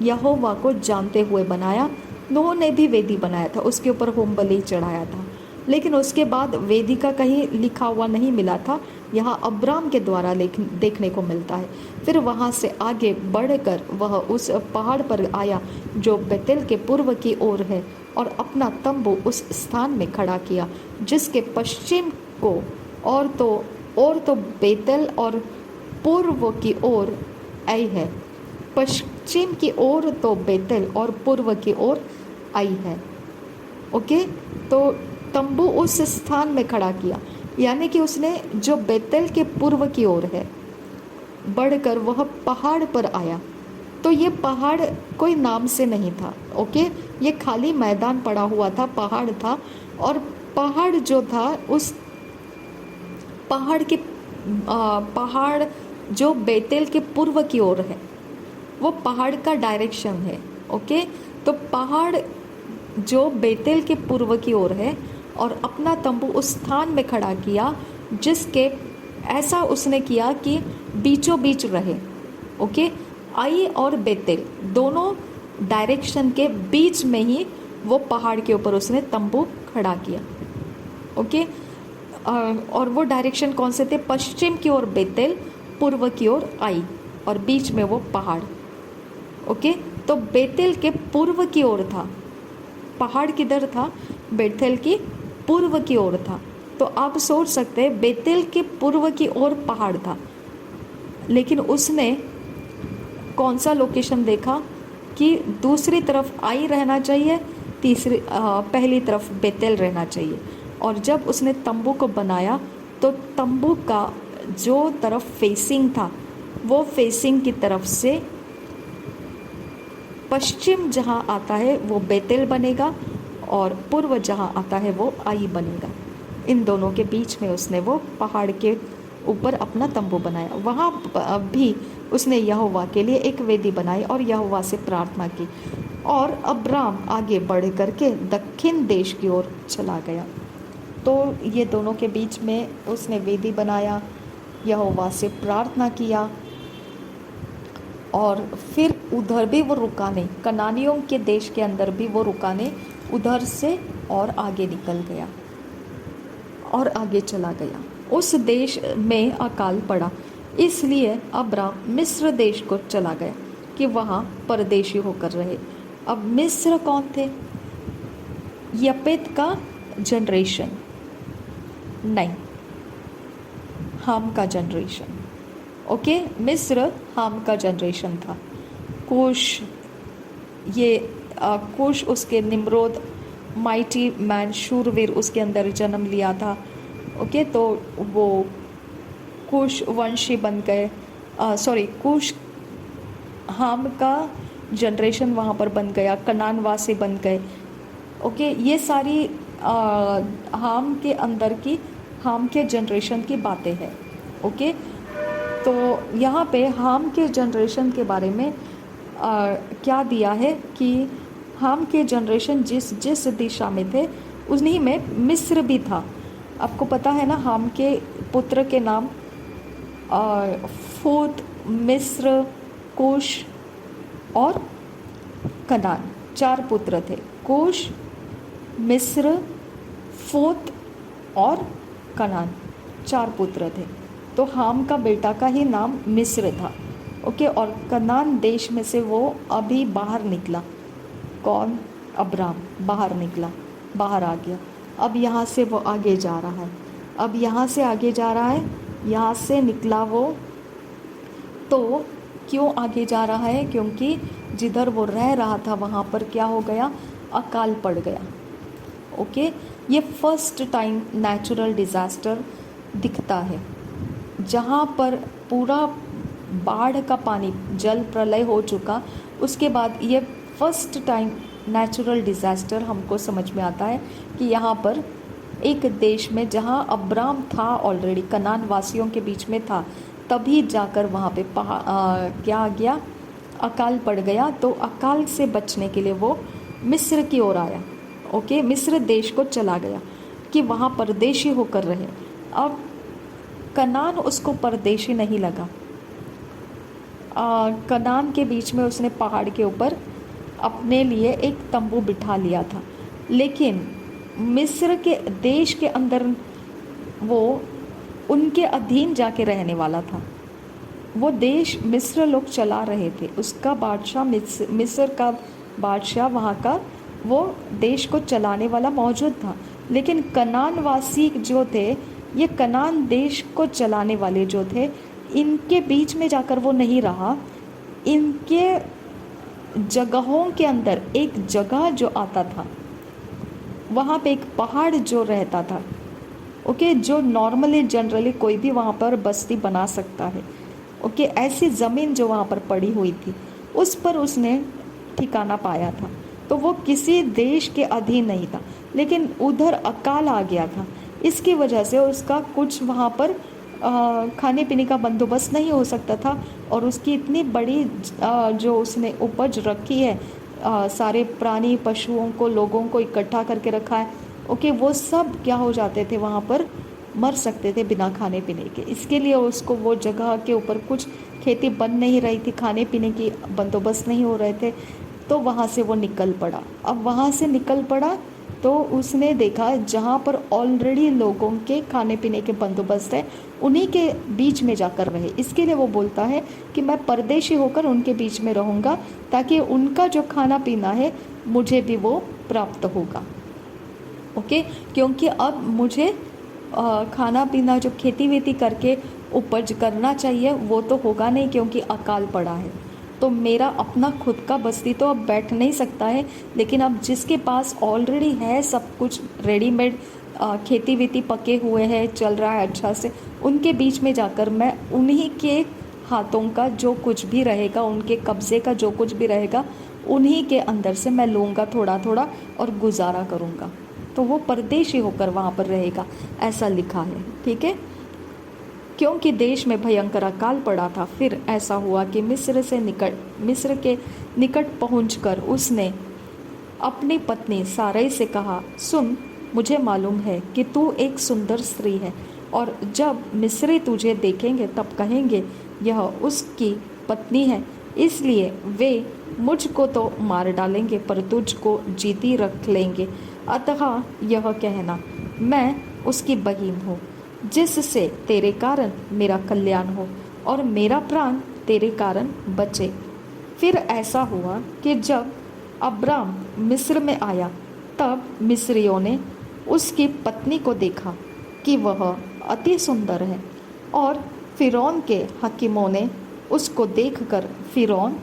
यहोवा को जानते हुए बनाया। नूह ने भी वेदी बनाया था, उसके ऊपर होम बलि चढ़ाया था, लेकिन उसके बाद वेदी का कहीं लिखा हुआ नहीं मिला था। यहाँ अब्राम के द्वारा देखने को मिलता है। फिर वहाँ से आगे बढ़कर वह उस पहाड़ पर आया जो बेतेल के पूर्व की ओर है, और अपना तंबू उस स्थान में खड़ा किया जिसके पश्चिम को और तो बेतेल और पूर्व की ओर आई है। पश्चिम की ओर तो बेतेल और पूर्व की ओर आई है, ओके। तो तंबू उस स्थान में खड़ा किया, यानी कि उसने जो बेतेल के पूर्व की ओर है बढ़कर वह पहाड़ पर आया। तो ये पहाड़ कोई नाम से नहीं था, ओके, ये खाली मैदान पड़ा हुआ था, पहाड़ था। और पहाड़ जो था, उस पहाड़ जो बेतेल के पूर्व की ओर है, वो पहाड़ का डायरेक्शन है, ओके। तो पहाड़ जो बेतेल के पूर्व की ओर है, और अपना तंबू उस स्थान में खड़ा किया जिसके, ऐसा उसने किया कि बीचों बीच रहे, ओके। आई और बेतेल दोनों डायरेक्शन के बीच में ही वो पहाड़ के ऊपर उसने तंबू खड़ा किया, ओके। और वो डायरेक्शन कौन से थे? पश्चिम की ओर बेतेल, पूर्व की ओर आई, और बीच में वो पहाड़, ओके। तो बेतेल के पूर्व की ओर था पहाड़, किधर था? बेतेल की पूर्व की ओर था। तो आप सोच सकते हैं बेतेल के पूर्व की ओर पहाड़ था, लेकिन उसने कौन सा लोकेशन देखा कि दूसरी तरफ आई रहना चाहिए, पहली तरफ बेतेल रहना चाहिए। और जब उसने तंबू को बनाया तो तंबू का जो तरफ फेसिंग था, वो फेसिंग की तरफ से पश्चिम जहाँ आता है वो बेतेल बनेगा, और पूर्व जहाँ आता है वो आई बनेगा। इन दोनों के बीच में उसने वो पहाड़ के ऊपर अपना तंबू बनाया। वहाँ भी उसने यहोवा के लिए एक वेदी बनाई और यहोवा से प्रार्थना की। और अब्राम आगे बढ़ करके दक्षिण देश की ओर चला गया। तो ये दोनों के बीच में उसने वेदी बनाया, यहोवा से प्रार्थना किया, और फिर उधर भी वो रुका नहीं, कनानियों के देश के अंदर भी वो रुका नहीं, उधर से और आगे निकल गया और आगे चला गया। उस देश में अकाल पड़ा, इसलिए अब्राम मिस्र देश को चला गया कि वहाँ परदेशी होकर रहे। अब मिस्र कौन थे? यपेत का जनरेशन नहीं, हाम का जनरेशन। ओके, मिस्र हाम का जनरेशन था। कुश, ये कुश उसके निम्रोद माइटी मैन, शूरवीर, उसके अंदर जन्म लिया था। ओके, तो वो कुश वंशी बन गए, कुश हाम का जनरेशन वहाँ पर बन गया, कनानवासी बन गए। ओके, ये सारी हाम के अंदर की, हाम के जनरेशन की बातें हैं। ओके, तो यहाँ पे हाम के जनरेशन के बारे में क्या दिया है कि हाम के जनरेशन जिस जिस दिशा में थे उन्हीं में मिस्र भी था। आपको पता है ना, हाम के पुत्र के नाम फूत, मिस्र, कुश और कनान, 4 पुत्र थे। कुश, मिस्र, फूत और कनान, 4 पुत्र थे। तो हाम का बेटा का ही नाम मिस्र था। ओके, और कनान देश में से वो अभी बाहर निकला। कौन? अब्राम बाहर निकला, बाहर आ गया। अब यहाँ से वो आगे जा रहा है, अब यहाँ से आगे जा रहा है, यहाँ से निकला वो। तो क्यों आगे जा रहा है? क्योंकि जिधर वो रह रहा था वहाँ पर क्या हो गया? अकाल पड़ गया। ओके, ये फर्स्ट टाइम नेचुरल डिज़ास्टर दिखता है, जहाँ पर पूरा बाढ़ का पानी, जल प्रलय हो चुका, उसके बाद ये फर्स्ट टाइम नेचुरल डिज़ास्टर हमको समझ में आता है कि यहाँ पर एक देश में जहाँ अब्राम था ऑलरेडी, कनान वासियों के बीच में था, तभी जाकर वहाँ पे क्या आ गया? अकाल पड़ गया। तो अकाल से बचने के लिए वो मिस्र की ओर आया। ओके, मिस्र देश को चला गया कि वहाँ परदेशी होकर रहे। अब कनान उसको परदेशी नहीं लगा। कनान के बीच में उसने पहाड़ के ऊपर अपने लिए एक तंबू बिठा लिया था, लेकिन मिस्र के देश के अंदर वो उनके अधीन जाके रहने वाला था। वो देश मिस्र लोग चला रहे थे, उसका बादशाह, मिस्र का बादशाह वहाँ का, वो देश को चलाने वाला मौजूद था। लेकिन कनान वासी जो थे, ये कनान देश को चलाने वाले जो थे, इनके बीच में जाकर वो नहीं रहा। इनके जगहों के अंदर एक जगह जो आता था, वहाँ पे एक पहाड़ जो रहता था। ओके, जो नॉर्मली जनरली कोई भी वहाँ पर बस्ती बना सकता है। ओके, ऐसी ज़मीन जो वहाँ पर पड़ी हुई थी, उस पर उसने ठिकाना पाया था। तो वो किसी देश के अधीन नहीं था, लेकिन उधर अकाल आ गया था, इसकी वजह से उसका कुछ वहाँ पर खाने पीने का बंदोबस्त नहीं हो सकता था। और उसकी इतनी बड़ी जो उसने उपज रखी है, सारे प्राणी, पशुओं को, लोगों को इकट्ठा करके रखा है। ओके, वो सब क्या हो जाते थे, वहाँ पर मर सकते थे बिना खाने पीने के। इसके लिए उसको वो जगह के ऊपर कुछ खेती बन नहीं रही थी, खाने पीने की बंदोबस्त नहीं हो रहे थे, तो वहाँ से वो निकल पड़ा। अब वहाँ से निकल पड़ा तो उसने देखा जहाँ पर ऑलरेडी लोगों के खाने पीने के बंदोबस्त है, उन्हीं के बीच में जाकर रहे। इसके लिए वो बोलता है कि मैं परदेशी होकर उनके बीच में रहूँगा, ताकि उनका जो खाना पीना है मुझे भी वो प्राप्त होगा। ओके, क्योंकि अब मुझे खाना पीना जो खेती वेती करके उपज करना चाहिए वो तो होगा नहीं, क्योंकि अकाल पड़ा है। तो मेरा अपना खुद का बस्ती तो अब बैठ नहीं सकता है, लेकिन अब जिसके पास ऑलरेडी है सब कुछ रेडीमेड, खेती वेती पके हुए हैं, चल रहा है अच्छा से, उनके बीच में जाकर मैं उन्हीं के हाथों का जो कुछ भी रहेगा, उनके कब्ज़े का जो कुछ भी रहेगा, उन्हीं के अंदर से मैं लूँगा थोड़ा थोड़ा और गुजारा करूँगा। तो वो परदेशी होकर वहाँ पर रहेगा, ऐसा लिखा है। ठीक है, क्योंकि देश में भयंकर अकाल पड़ा था। फिर ऐसा हुआ कि मिस्र के निकट पहुंचकर उसने अपनी पत्नी सारै से कहा, सुन, मुझे मालूम है कि तू एक सुंदर स्त्री है, और जब मिस्री तुझे देखेंगे तब कहेंगे यह उसकी पत्नी है, इसलिए वे मुझको तो मार डालेंगे पर तुझको जीती रख लेंगे। अतः यह कहना, मैं उसकी बहीन हूँ, जिससे तेरे कारण मेरा कल्याण हो और मेरा प्राण तेरे कारण बचे। फिर ऐसा हुआ कि जब अब्राम मिस्र में आया, तब मिस्रियों ने उसकी पत्नी को देखा कि वह अति सुंदर है, और फिरौन के हकीमों ने उसको देखकर फिरौन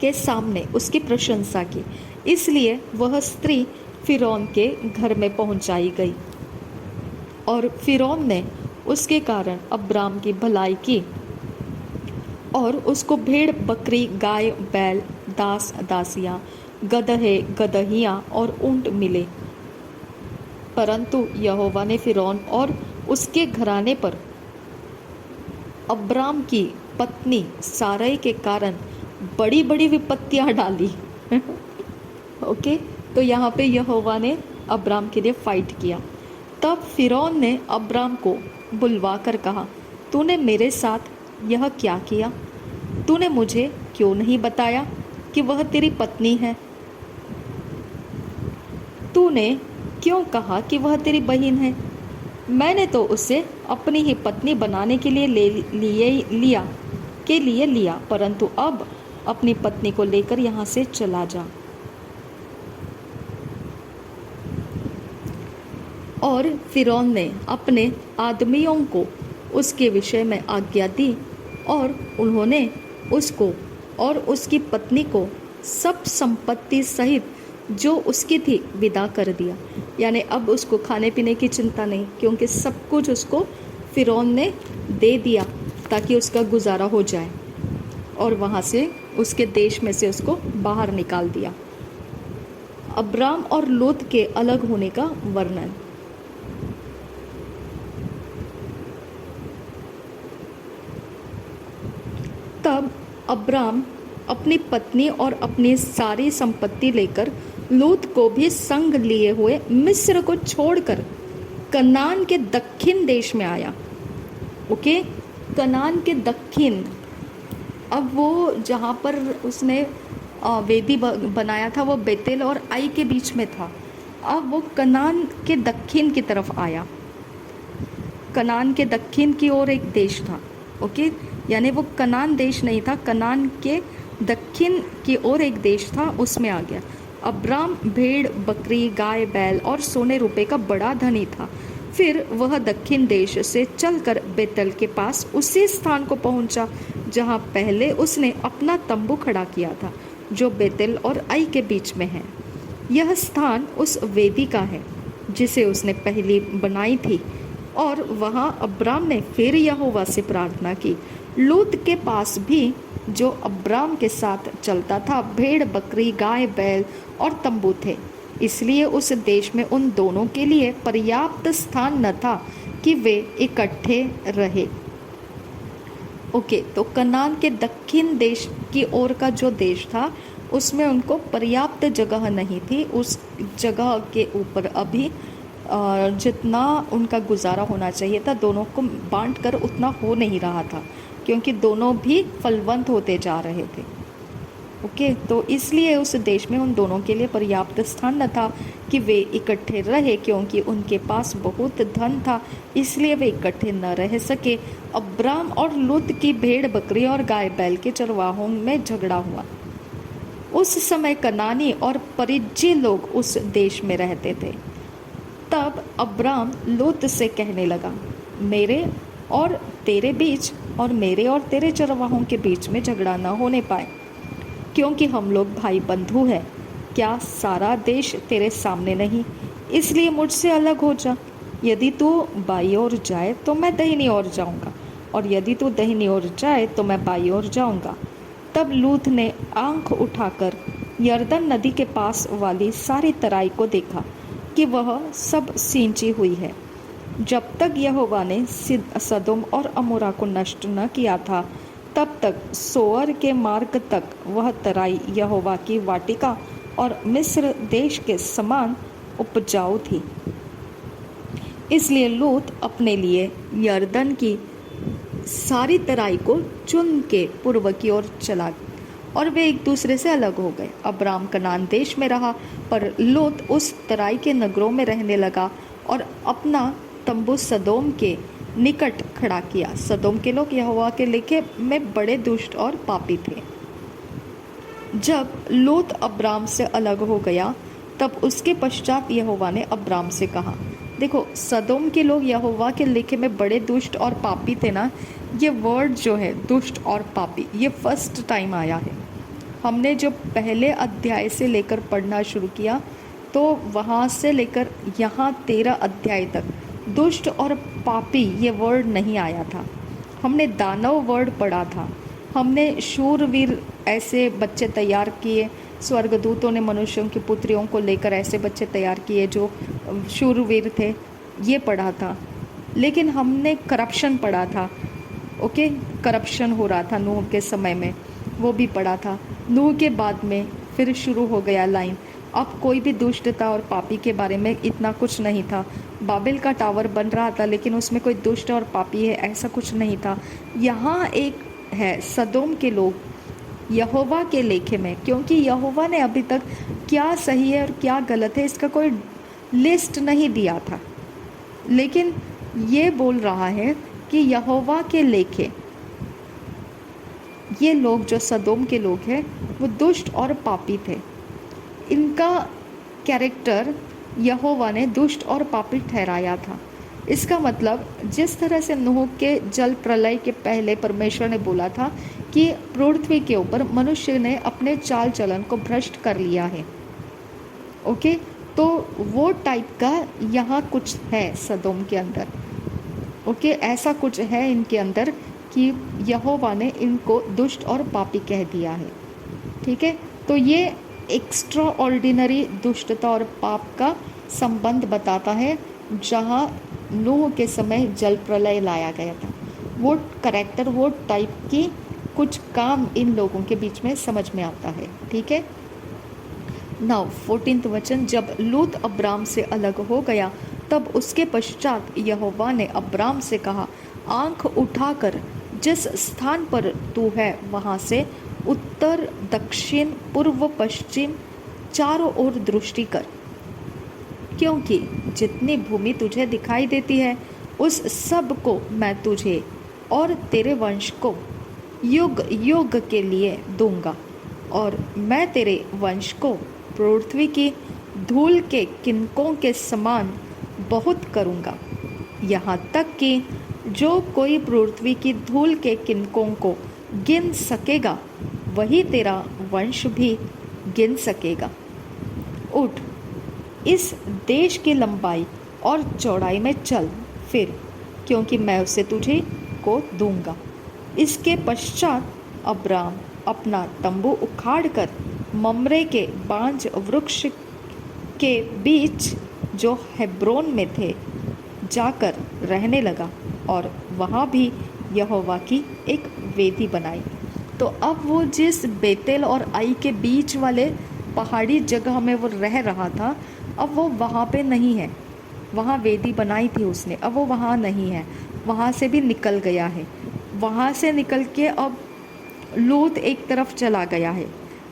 के सामने उसकी प्रशंसा की। इसलिए वह स्त्री फिरौन के घर में पहुंचाई गई, और फिरौन ने उसके कारण अब्राम की भलाई की और उसको भेड़ बकरी गाय बैल दास दासियां गदहे गदहियां और ऊंट मिले। परंतु यहोवा ने फिरौन और उसके घराने पर अब्राम की पत्नी सारै के कारण बड़ी बड़ी विपत्तियां डाली। ओके, तो यहाँ पे यहोवा ने अब्राम के लिए फाइट किया। तब फिरौन ने अब्राम को बुलवा कर कहा, तूने मेरे साथ यह क्या किया? तूने मुझे क्यों नहीं बताया कि वह तेरी पत्नी है? तूने क्यों कहा कि वह तेरी बहन है? मैंने तो उसे अपनी ही पत्नी बनाने के लिए लिया, परंतु अब अपनी पत्नी को लेकर यहाँ से चला जा। और फिरौन ने अपने आदमियों को उसके विषय में आज्ञा दी, और उन्होंने उसको और उसकी पत्नी को सब संपत्ति सहित जो उसकी थी विदा कर दिया। यानी अब उसको खाने पीने की चिंता नहीं, क्योंकि सब कुछ उसको फिरौन ने दे दिया ताकि उसका गुजारा हो जाए, और वहाँ से उसके देश में से उसको बाहर निकाल दिया। अब्राम और लूत के अलग होने का वर्णन। तब अब्राम अपनी पत्नी और अपनी सारी संपत्ति लेकर लूत को भी संग लिए हुए मिस्र को छोड़कर कनान के दक्षिण देश में आया। ओके, कनान के दक्षिण, अब वो जहाँ पर उसने वेदी बनाया था वो बेतेल और आई के बीच में था। अब वो कनान के दक्षिण की तरफ आया। कनान के दक्षिण की ओर एक देश था। ओके, यानी वो कनान देश नहीं था, कनान के दक्षिण की ओर एक देश था, उसमें आ गया। अब्राम भेड़ बकरी गाय बैल और सोने रुपए का बड़ा धनी था। फिर वह दक्षिण देश से चलकर बेतल के पास उसी स्थान को पहुंचा जहां पहले उसने अपना तंबू खड़ा किया था, जो बेतल और आई के बीच में है। यह स्थान उस वेदी का है जिसे उसने पहली बनाई थी। और वहां अब्राम ने फिर यहोवा से प्रार्थना की। लूत के पास भी, जो अब्राम के साथ चलता था, भेड़ बकरी गाय बैल और तंबू थे, इसलिए उस देश में उन दोनों के लिए पर्याप्त स्थान न था कि वे इकट्ठे रहे। ओके, तो कनान के दक्षिण देश की ओर का जो देश था उसमें उनको पर्याप्त जगह नहीं थी। उस जगह के ऊपर अभी जितना उनका गुजारा होना चाहिए था, दोनों को बांट कर उतना हो नहीं रहा था, क्योंकि दोनों भी फलवंत होते जा रहे थे। ओके, तो इसलिए उस देश में उन दोनों के लिए पर्याप्त स्थान न था कि वे इकट्ठे रहे, क्योंकि उनके पास बहुत धन था, इसलिए वे इकट्ठे न रह सके। अब्राम और लूत की भेड़ बकरी और गाय बैल के चरवाहों में झगड़ा हुआ। उस समय कनानी और परिज्जी लोग उस देश में रहते थे। तब अब्राम लूत से कहने लगा, मेरे और तेरे बीच और मेरे और तेरे चरवाहों के बीच में झगड़ा न होने पाए, क्योंकि हम लोग भाई बंधु हैं। क्या सारा देश तेरे सामने नहीं? इसलिए मुझसे अलग हो जा। यदि तू बाई ओर जाए तो मैं दाहिनी ओर जाऊंगा, और यदि तू दाहिनी ओर जाए तो मैं बाई ओर जाऊंगा। तब लूत ने आंख उठाकर यरदन नदी के पास वाली सारी तराई को देखा। कि वह सब सींची हुई है। जब तक यहोवा ने सदोम और अमोरा को नष्ट न किया था, तब तक सोअर के मार्ग तक वह तराई यहोवा की वाटिका और मिस्र देश के समान उपजाऊ थी। इसलिए लूत अपने लिए यरदन की सारी तराई को चुन के पूर्व की ओर चला और वे एक दूसरे से अलग हो गए। अब्राम कनान देश में रहा, पर लूत उस तराई के नगरों में रहने लगा और अपना तंबू सदोम के निकट खड़ा किया। सदोम के लोग यहोवा के लेखे में बड़े दुष्ट और पापी थे। जब लूत अब्राम से अलग हो गया, तब उसके पश्चात यहोवा ने अब्राम से कहा। देखो, सदोम के लोग यहोवा के लेखे में बड़े दुष्ट और पापी थे ना, ये वर्ड जो है दुष्ट और पापी, ये फर्स्ट टाइम आया है। हमने जो पहले अध्याय से लेकर पढ़ना शुरू किया, तो वहाँ से लेकर यहाँ 13 अध्याय तक दुष्ट और पापी ये वर्ड नहीं आया था। हमने दानव वर्ड पढ़ा था, हमने शूरवीर ऐसे बच्चे तैयार किए, स्वर्गदूतों ने मनुष्यों की पुत्रियों को लेकर ऐसे बच्चे तैयार किए जो शूरवीर थे, ये पढ़ा था। लेकिन हमने करप्शन पढ़ा था, ओके, करप्शन हो रहा था नूह के समय में, वो भी पढ़ा था। नूह के बाद में फिर शुरू हो गया लाइन। अब कोई भी दुष्टता और पापी के बारे में इतना कुछ नहीं था। बाबेल का टावर बन रहा था, लेकिन उसमें कोई दुष्ट और पापी है ऐसा कुछ नहीं था। यहाँ एक है सदोम के लोग यहोवा के लेखे में, क्योंकि यहोवा ने अभी तक क्या सही है और क्या गलत है इसका कोई लिस्ट नहीं दिया था, लेकिन ये बोल रहा है कि यहोवा के लेखे ये लोग जो सदोम के लोग हैं वो दुष्ट और पापी थे। इनका कैरेक्टर यहोवा ने दुष्ट और पापी ठहराया था। इसका मतलब जिस तरह से नूह के जल प्रलय के पहले परमेश्वर ने बोला था कि पृथ्वी के ऊपर मनुष्य ने अपने चाल चलन को भ्रष्ट कर लिया है, ओके, तो वो टाइप का यहाँ कुछ है सदोम के अंदर, ओके, ऐसा कुछ है इनके अंदर कि यहोवा ने इनको दुष्ट और पापी कह दिया है। ठीक है, तो ये एक्स्ट्रा ऑर्डिनरी दुष्टता और पाप का संबंध बताता है। जहाँ नूह के समय जल प्रलय लाया गया था, वो करैक्टर, वो टाइप की कुछ काम इन लोगों के बीच में समझ में आता है। ठीक है, नाउ 14वां वचन, जब लूत अब्राम से अलग हो गया, तब उसके पश्चात यहोवा ने अब्राम से कहा, आंख उठाकर जिस स्थान पर तू है वहाँ से उत्तर, दक्षिण, पूर्व, पश्चिम चारों ओर दृष्टि कर, क्योंकि जितनी भूमि तुझे दिखाई देती है उस सब को मैं तुझे और तेरे वंश को युग युग के लिए दूंगा, और मैं तेरे वंश को पृथ्वी की धूल के किनकों के समान बहुत करूँगा, यहाँ तक कि जो कोई पृथ्वी की धूल के किनकों को गिन सकेगा वही तेरा वंश भी गिन सकेगा। उठ, इस देश की लंबाई और चौड़ाई में चल फिर, क्योंकि मैं उसे तुझे को दूंगा। इसके पश्चात अब्राम अपना तंबू उखाड़कर ममरे के बांज वृक्ष के बीच जो हेब्रोन में थे जाकर रहने लगा, और वहाँ भी यहोवा की एक वेदी बनाई। तो अब वो जिस बेतेल और आई के बीच वाले पहाड़ी जगह में वो रह रहा था, अब वो वहाँ पे नहीं है। वहाँ वेदी बनाई थी उसने, अब वो वहाँ नहीं है, वहाँ से भी निकल गया है। वहाँ से निकल के अब लूत एक तरफ चला गया है।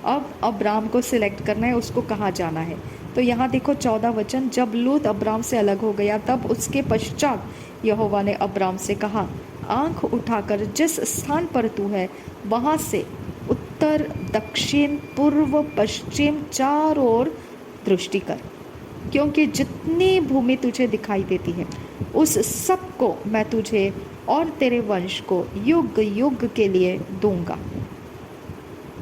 अब अब्राम को सिलेक्ट करना है, उसको कहाँ जाना है। तो यहाँ देखो 14 वचन, जब लूत अब्राम से अलग हो गया, तब उसके पश्चात यहोवा ने अब्राम से कहा, आंख उठाकर जिस स्थान पर तू है वहाँ से उत्तर, दक्षिण, पूर्व, पश्चिम चारों ओर दृष्टि कर, क्योंकि जितनी भूमि तुझे दिखाई देती है उस सब को मैं तुझे और तेरे वंश को युग युग के लिए दूंगा।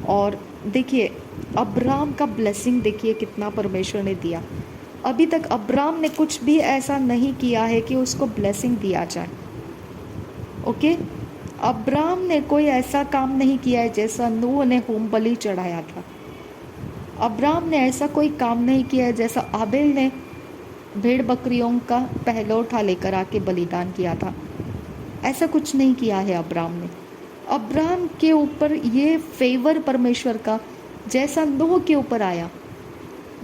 और देखिए अब्राम का ब्लेसिंग देखिए कितना परमेश्वर ने दिया। अभी तक अब्राम ने कुछ भी ऐसा नहीं किया है कि उसको ब्लेसिंग दिया जाए, ओके। अब्राम ने कोई ऐसा काम नहीं किया है जैसा नूह ने होम बलि चढ़ाया था। अब्राम ने ऐसा कोई काम नहीं किया है जैसा आबेल ने भेड़ बकरियों का पहलौठा लेकर आके बलिदान किया था। ऐसा कुछ नहीं किया है अब्राम ने। अब्राम के ऊपर ये फेवर परमेश्वर का, जैसा नूह के ऊपर आया,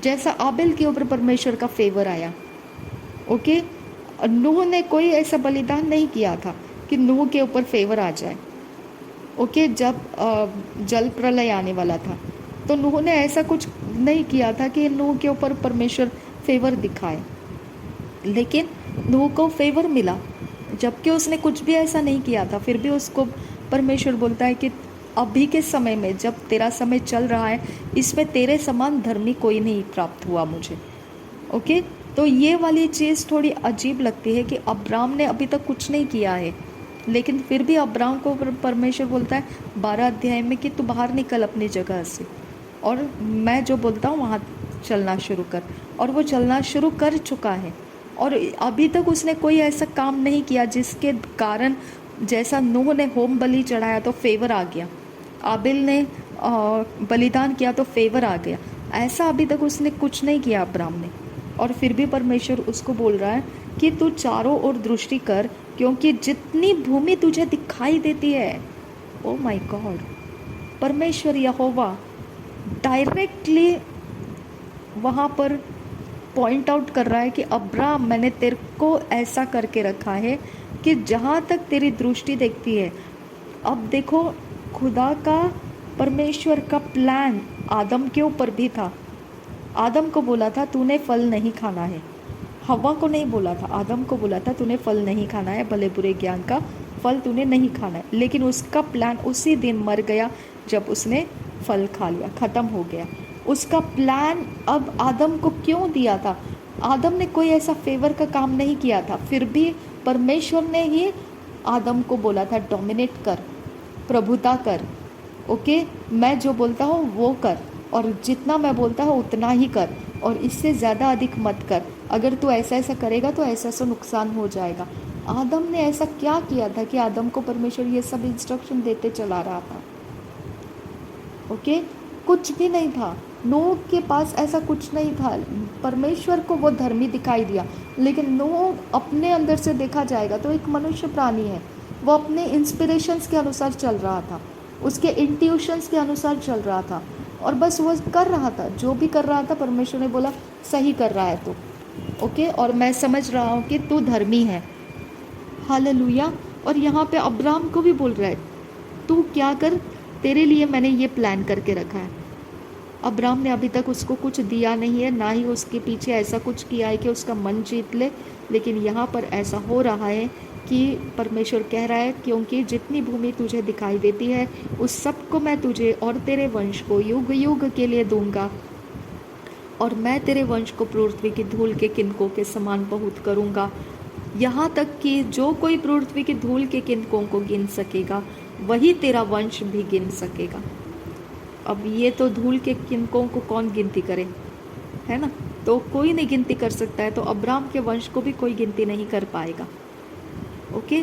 जैसा आबिल के ऊपर परमेश्वर का फेवर आया। ओके, नूह ने कोई ऐसा बलिदान नहीं किया था कि नूह के ऊपर फेवर आ जाए। ओके, जब जल प्रलय आने वाला था तो नूह ने ऐसा कुछ नहीं किया था कि नूह के ऊपर परमेश्वर फेवर दिखाए, लेकिन नूह को फेवर मिला, जबकि उसने कुछ भी ऐसा नहीं किया था। फिर भी उसको परमेश्वर बोलता है कि अभी के समय में, जब तेरा समय चल रहा है, इसमें तेरे समान धर्मी कोई नहीं प्राप्त हुआ मुझे। ओके, तो ये वाली चीज़ थोड़ी अजीब लगती है कि अब्राम ने अभी तक कुछ नहीं किया है, लेकिन फिर भी अब्राम को परमेश्वर बोलता है 12 अध्याय में कि तू बाहर निकल अपनी जगह से और मैं जो बोलता हूँ वहाँ चलना शुरू कर। और वो चलना शुरू कर चुका है, और अभी तक उसने कोई ऐसा काम नहीं किया जिसके कारण, जैसा नूह ने होम बलि चढ़ाया तो फेवर आ गया, आबिल ने बलिदान किया तो फेवर आ गया, ऐसा अभी तक उसने कुछ नहीं किया अब्राम ने। और फिर भी परमेश्वर उसको बोल रहा है कि तू चारों ओर दृष्टि कर, क्योंकि जितनी भूमि तुझे दिखाई देती है, ओ माय गॉड, परमेश्वर यहोवा डायरेक्टली वहाँ पर पॉइंट आउट कर रहा है कि अब्राम, मैंने तेरे को ऐसा करके रखा है कि जहाँ तक तेरी दृष्टि देखती है। अब देखो, खुदा का, परमेश्वर का प्लान आदम के ऊपर भी था। आदम को बोला था तूने फल नहीं खाना है, हवा को नहीं बोला था, आदम को बोला था तूने फल नहीं खाना है, भले बुरे ज्ञान का फल तूने नहीं खाना है। लेकिन उसका प्लान उसी दिन मर गया जब उसने फल खा लिया, ख़त्म हो गया उसका प्लान। अब आदम को क्यों दिया था? आदम ने कोई ऐसा फेवर का काम नहीं किया था, फिर भी परमेश्वर ने ही आदम को बोला था डोमिनेट कर, प्रभुता कर। ओके, मैं जो बोलता हूँ वो कर, और जितना मैं बोलता हूँ उतना ही कर, और इससे ज़्यादा अधिक मत कर। अगर तू ऐसा ऐसा करेगा तो ऐसा ऐसा नुकसान हो जाएगा। आदम ने ऐसा क्या किया था कि आदम को परमेश्वर ये सब इंस्ट्रक्शन देते चला रहा था? ओके, कुछ भी नहीं था। नूह के पास ऐसा कुछ नहीं था। परमेश्वर को वो धर्मी दिखाई दिया, लेकिन नूह अपने अंदर से देखा जाएगा तो एक मनुष्य प्राणी है। वो अपने इंस्पिरेशंस के अनुसार चल रहा था, उसके इंट्यूशंस के अनुसार चल रहा था, और बस वो कर रहा था, जो भी कर रहा था परमेश्वर ने बोला सही कर रहा है तू। ओके, और मैं समझ रहा हूँ कि तू धर्मी है। हालेलुया। और यहाँ पे अब्राम को भी बोल रहा है तू क्या कर, तेरे लिए मैंने ये प्लान करके रखा है। अब्राम ने अभी तक उसको कुछ दिया नहीं है, ना ही उसके पीछे ऐसा कुछ किया है कि उसका मन जीत ले, लेकिन यहाँ पर ऐसा हो रहा है कि परमेश्वर कह रहा है क्योंकि जितनी भूमि तुझे दिखाई देती है उस सब को मैं तुझे और तेरे वंश को युग युग के लिए दूंगा, और मैं तेरे वंश को पृथ्वी की धूल के किनकों के समान बहुत करूँगा, यहाँ तक कि जो कोई पृथ्वी की धूल के किनकों को गिन सकेगा वही तेरा वंश भी गिन सकेगा। अब ये तो धूल के किनकों को कौन गिनती करे, है ना? तो कोई नहीं गिनती कर सकता है, तो अब्राम के वंश को भी कोई गिनती नहीं कर पाएगा। ओके,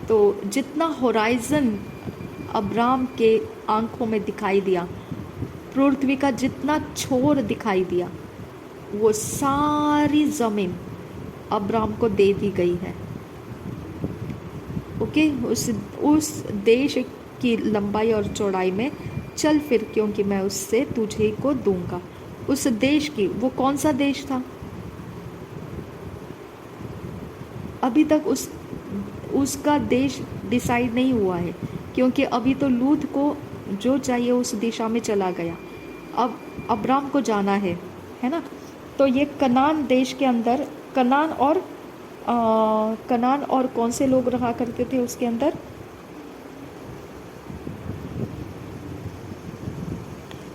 तो जितना होराइजन अब्राम के आंखों में दिखाई दिया, पृथ्वी का जितना छोर दिखाई दिया, वो सारी ज़मीन अब्राम को दे दी गई है। ओके, उस देश की लंबाई और चौड़ाई में चल फिर, क्योंकि मैं उससे तुझे को दूंगा। उस देश की, वो कौन सा देश था? अभी तक उसका देश डिसाइड नहीं हुआ है, क्योंकि अभी तो लूत को जो चाहिए उस दिशा में चला गया। अब अब्राम को जाना है ना? तो ये कनान देश के अंदर, कनान और कौन से लोग रहा करते थे उसके अंदर?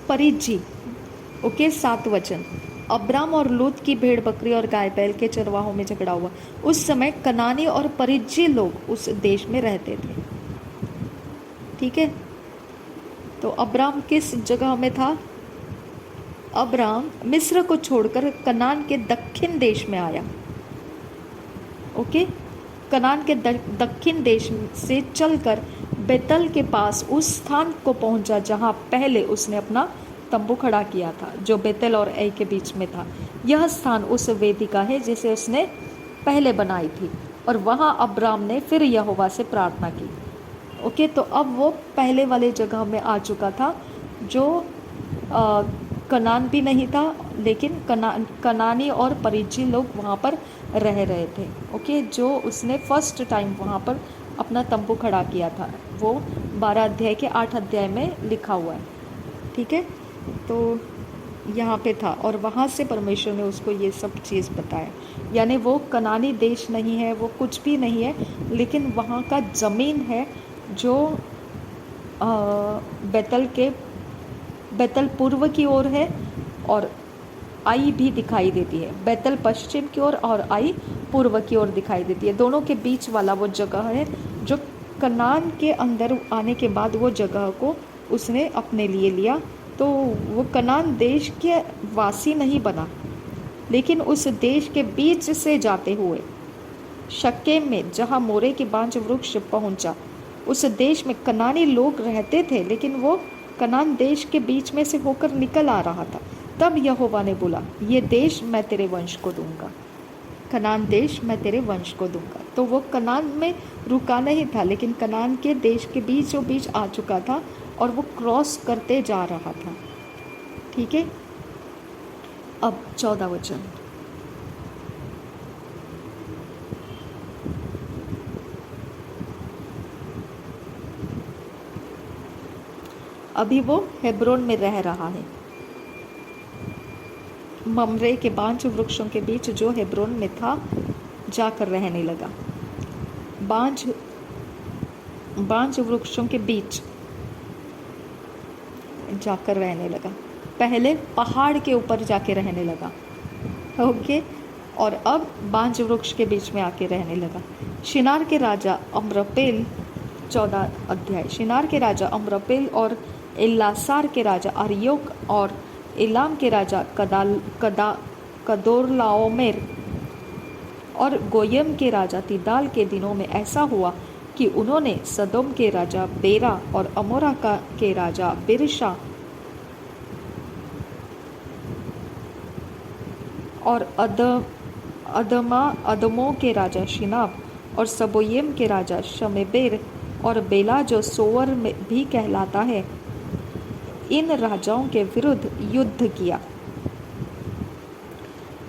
परिज्जी। ओके, 7 वचन। अब्राम और लूत की भेड़ बकरी और गाय बैल के चरवाहों में झगड़ा हुआ। उस समय कनानी और परिज्जी लोग उस देश में रहते थे। ठीक है, तो अब्राम किस जगह में था? अब्राम मिस्र को छोड़कर कनान के दक्षिण देश में आया। ओके, कनान के दक्षिण देश से चलकर बेतल के पास उस स्थान को पहुंचा जहां पहले उसने अपना तंबू खड़ा किया था जो बेतेल और ऐ के बीच में था। यह स्थान उस वेदिका है जिसे उसने पहले बनाई थी, और वहाँ अब्राम ने फिर यहोवा से प्रार्थना की। ओके, तो अब वो पहले वाले जगह में आ चुका था जो कनान भी नहीं था, लेकिन कनानी और परिज्जी लोग वहाँ पर रह रहे थे। ओके, जो उसने फर्स्ट टाइम वहाँ पर अपना तंबू खड़ा किया था, वो 12 अध्याय के 8 अध्याय में लिखा हुआ है। ठीक है, तो यहाँ पे था, और वहाँ से परमेश्वर ने उसको ये सब चीज़ बताया। यानी वो कनानी देश नहीं है, वो कुछ भी नहीं है, लेकिन वहाँ का ज़मीन है जो बेतल पूर्व की ओर है, और आई भी दिखाई देती है। बेतल पश्चिम की ओर और आई पूर्व की ओर दिखाई देती है। दोनों के बीच वाला वो जगह है जो कनान के अंदर आने के बाद वो जगह को उसने अपने लिए लिया। तो वो कनान देश के वासी नहीं बना, लेकिन उस देश के बीच से जाते हुए शक्केम में जहाँ मोरे के बांज वृक्ष पहुँचा, उस देश में कनानी लोग रहते थे, लेकिन वो कनान देश के बीच में से होकर निकल आ रहा था। तब यहोवा ने बोला, ये देश मैं तेरे वंश को दूंगा, कनान देश मैं तेरे वंश को दूंगा। तो वो कनान में रुका नहीं था, लेकिन कनान के देश के बीचों बीच आ चुका था, और वो क्रॉस करते जा रहा था। ठीक है, अब 14 वचन। अभी वो हेब्रोन में रह रहा है, ममरे के बांज वृक्षों के बीच जो हेब्रोन में था जाकर रहने लगा। बांज वृक्षों के बीच जाकर रहने लगा। पहले पहाड़ के ऊपर जाके रहने लगा, ओके, और अब बांज वृक्ष के बीच में आके रहने लगा। शिनार के राजा अम्रपेल, 14 अध्याय। शिनार के राजा अम्रपेल और एल्लासार के राजा अरियोक और एलाम के राजा कदोरलाओमेर और गोयम के राजा तिदाल के दिनों में ऐसा हुआ कि उन्होंने सदोम के राजा बेरा और अमोरा के राजा बिरशा और अदमों के राजा शिनाब और सबोयम के राजा शमेबेर और बेला जो सोवर में भी कहलाता है, इन राजाओं के विरुद्ध युद्ध किया।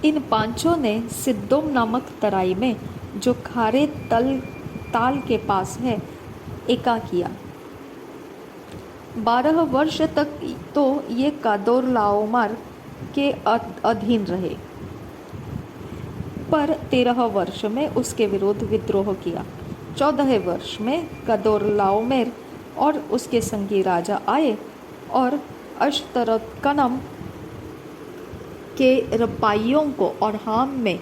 इन पांचों ने सिद्दोम नामक तराई में जो खारे ताल के पास है एका किया। 12 वर्ष तक तो ये कादोरलाओमर के अधीन रहे, पर 13 वर्ष में उसके विरुद्ध विद्रोह किया। 14वें वर्ष में कदोरलाओमेर और उसके संगी राजा आए और अश्तरकनम के रपाइयों को और हाम में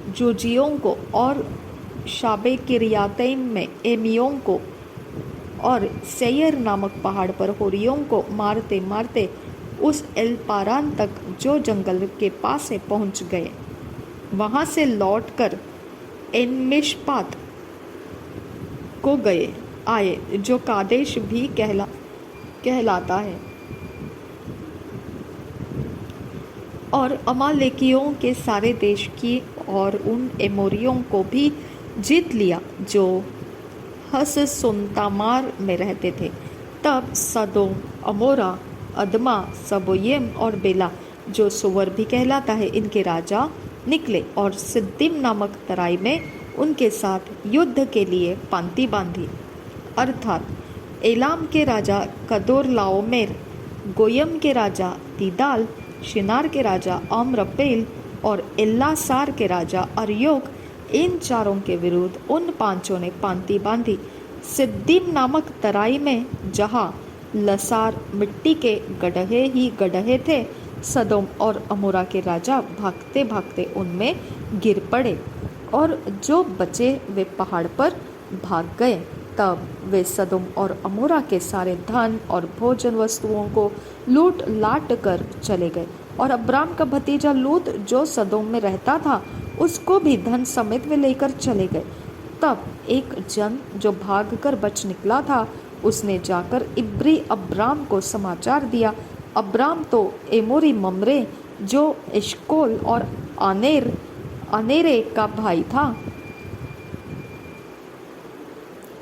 जोजियों को और शाबे किरियातैम में एमियों को और सेयर नामक पहाड़ पर होरियों को मारते मारते उस एलपारान तक जो जंगल के पास से पहुंच गए। वहां से लौटकर एनमिशपात को आए जो कादेश भी कहलाता है, और अमालेकियों के सारे देश की और उन एमोरियों को भी जीत लिया जो हससोनतामार में रहते थे। तब सदोम, अमोरा, अदमा, सबोयम और बेला जो सोवर भी कहलाता है, इनके राजा निकले और सिद्दीम नामक तराई में उनके साथ युद्ध के लिए पांति बांधी। अर्थात एलाम के राजा कदोरलाओमेर, गोयम के राजा तिदाल, शिनार के राजा अम्रपेल और एल्लासार के राजा अरियोक, इन चारों के विरुद्ध उन पांचों ने पांति बांधी। सिद्दीम नामक तराई में जहाँ लसार मिट्टी के गड्ढे ही गड्ढे थे, सदोम और अमोरा के राजा भागते भागते उनमें गिर पड़े, और जो बचे वे पहाड़ पर भाग गए। तब वे सदोम और अमोरा के सारे धन और भोजन वस्तुओं को लूट लाट कर चले गए, और अब्राम का भतीजा लूत जो सदोम में रहता था उसको भी धन समेत वे लेकर चले गए। तब एक जन जो भागकर बच निकला था, उसने जाकर इब्री अब्राम को समाचार दिया अब्राम तो एमोरी ममरे जो एशकोल और अनेरे का भाई था,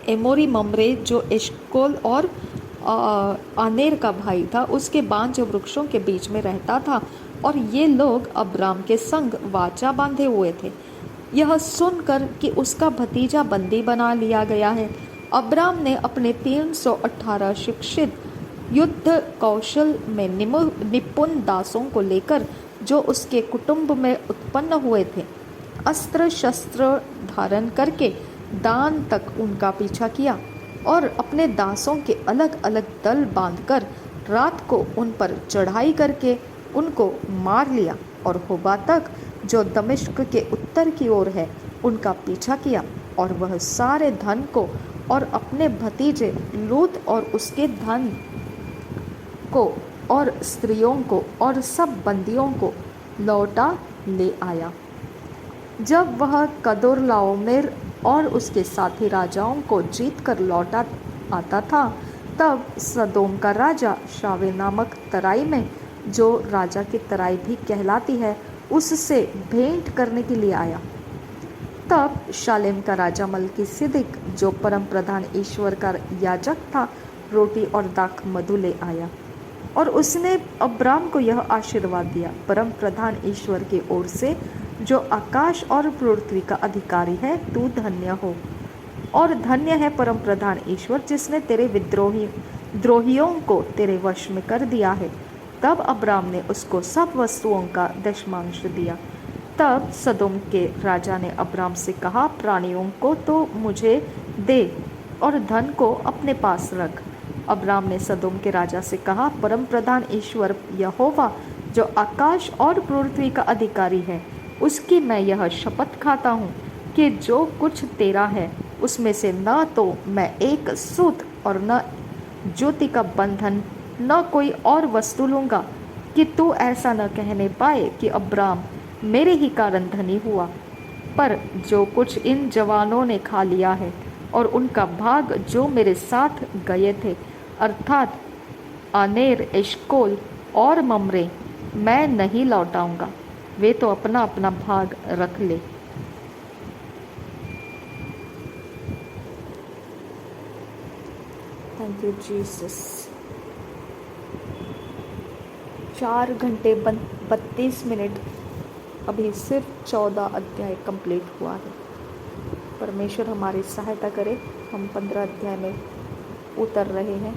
एमोरी ममरे जो एशकोल और आनेर का भाई था, उसके बांज वृक्षों के बीच में रहता था, और ये लोग अब्राम के संग वाचा बांधे हुए थे। यह सुनकर कि उसका भतीजा बंदी बना लिया गया है, अब्राम ने अपने 318 शिक्षित युद्ध कौशल में निपुण दासों को लेकर, जो उसके कुटुंब में उत्पन्न हुए थे, अस्त्र शस्त्र धारण करके दान तक उनका पीछा किया, और अपने दासों के अलग अलग दल बांधकर रात को उन पर चढ़ाई करके उनको मार लिया, और होबा तक जो दमिश्क के उत्तर की ओर है उनका पीछा किया, और वह सारे धन को और अपने भतीजे लूत और उसके धन को और स्त्रियों को और सब बंदियों को लौटा ले आया। जब वह कदोर्लाओमेर और उसके साथी राजाओं को जीत कर लौटा आता था, तब सदोम का राजा शावे नामक तराई में, जो राजा की तराई भी कहलाती है, उससे भेंट करने के लिए आया। तब शालेम का राजा मल्कीसिदक, जो परम प्रधान ईश्वर का याजक था, रोटी और दाख मधु ले आया, और उसने अब्राम को यह आशीर्वाद दिया, परम प्रधान ईश्वर की ओर से, जो आकाश और पृथ्वी का अधिकारी है, तू धन्य हो, और धन्य है परम प्रधान ईश्वर, जिसने तेरे द्रोहियों को तेरे वश में कर दिया है। तब अब्राम ने उसको सब वस्तुओं का दशमांश दिया। तब सदोम के राजा ने अब्राम से कहा, प्राणियों को तो मुझे दे और धन को अपने पास रख। अब्राम ने सदोम के राजा से कहा, परम प्रधान ईश्वर यहोवा, जो आकाश और पृथ्वी का अधिकारी है, उसकी मैं यह शपथ खाता हूँ कि जो कुछ तेरा है उसमें से न तो मैं एक सूत और न ज्योति का बंधन न कोई और वस्तु लूँगा, कि तू ऐसा न कहने पाए कि अब्राम मेरे ही कारण धनी हुआ। पर जो कुछ इन जवानों ने खा लिया है और उनका भाग जो मेरे साथ गए थे, अर्थात आनेर, एशकोल और ममरे, मैं नहीं लौटाऊंगा, वे तो अपना अपना भाग रख ले। Thank you Jesus. 4 घंटे 32 मिनट, अभी सिर्फ 14 अध्याय कंप्लीट हुआ है। परमेश्वर हमारी सहायता करे, हम 15 अध्याय में उतर रहे हैं।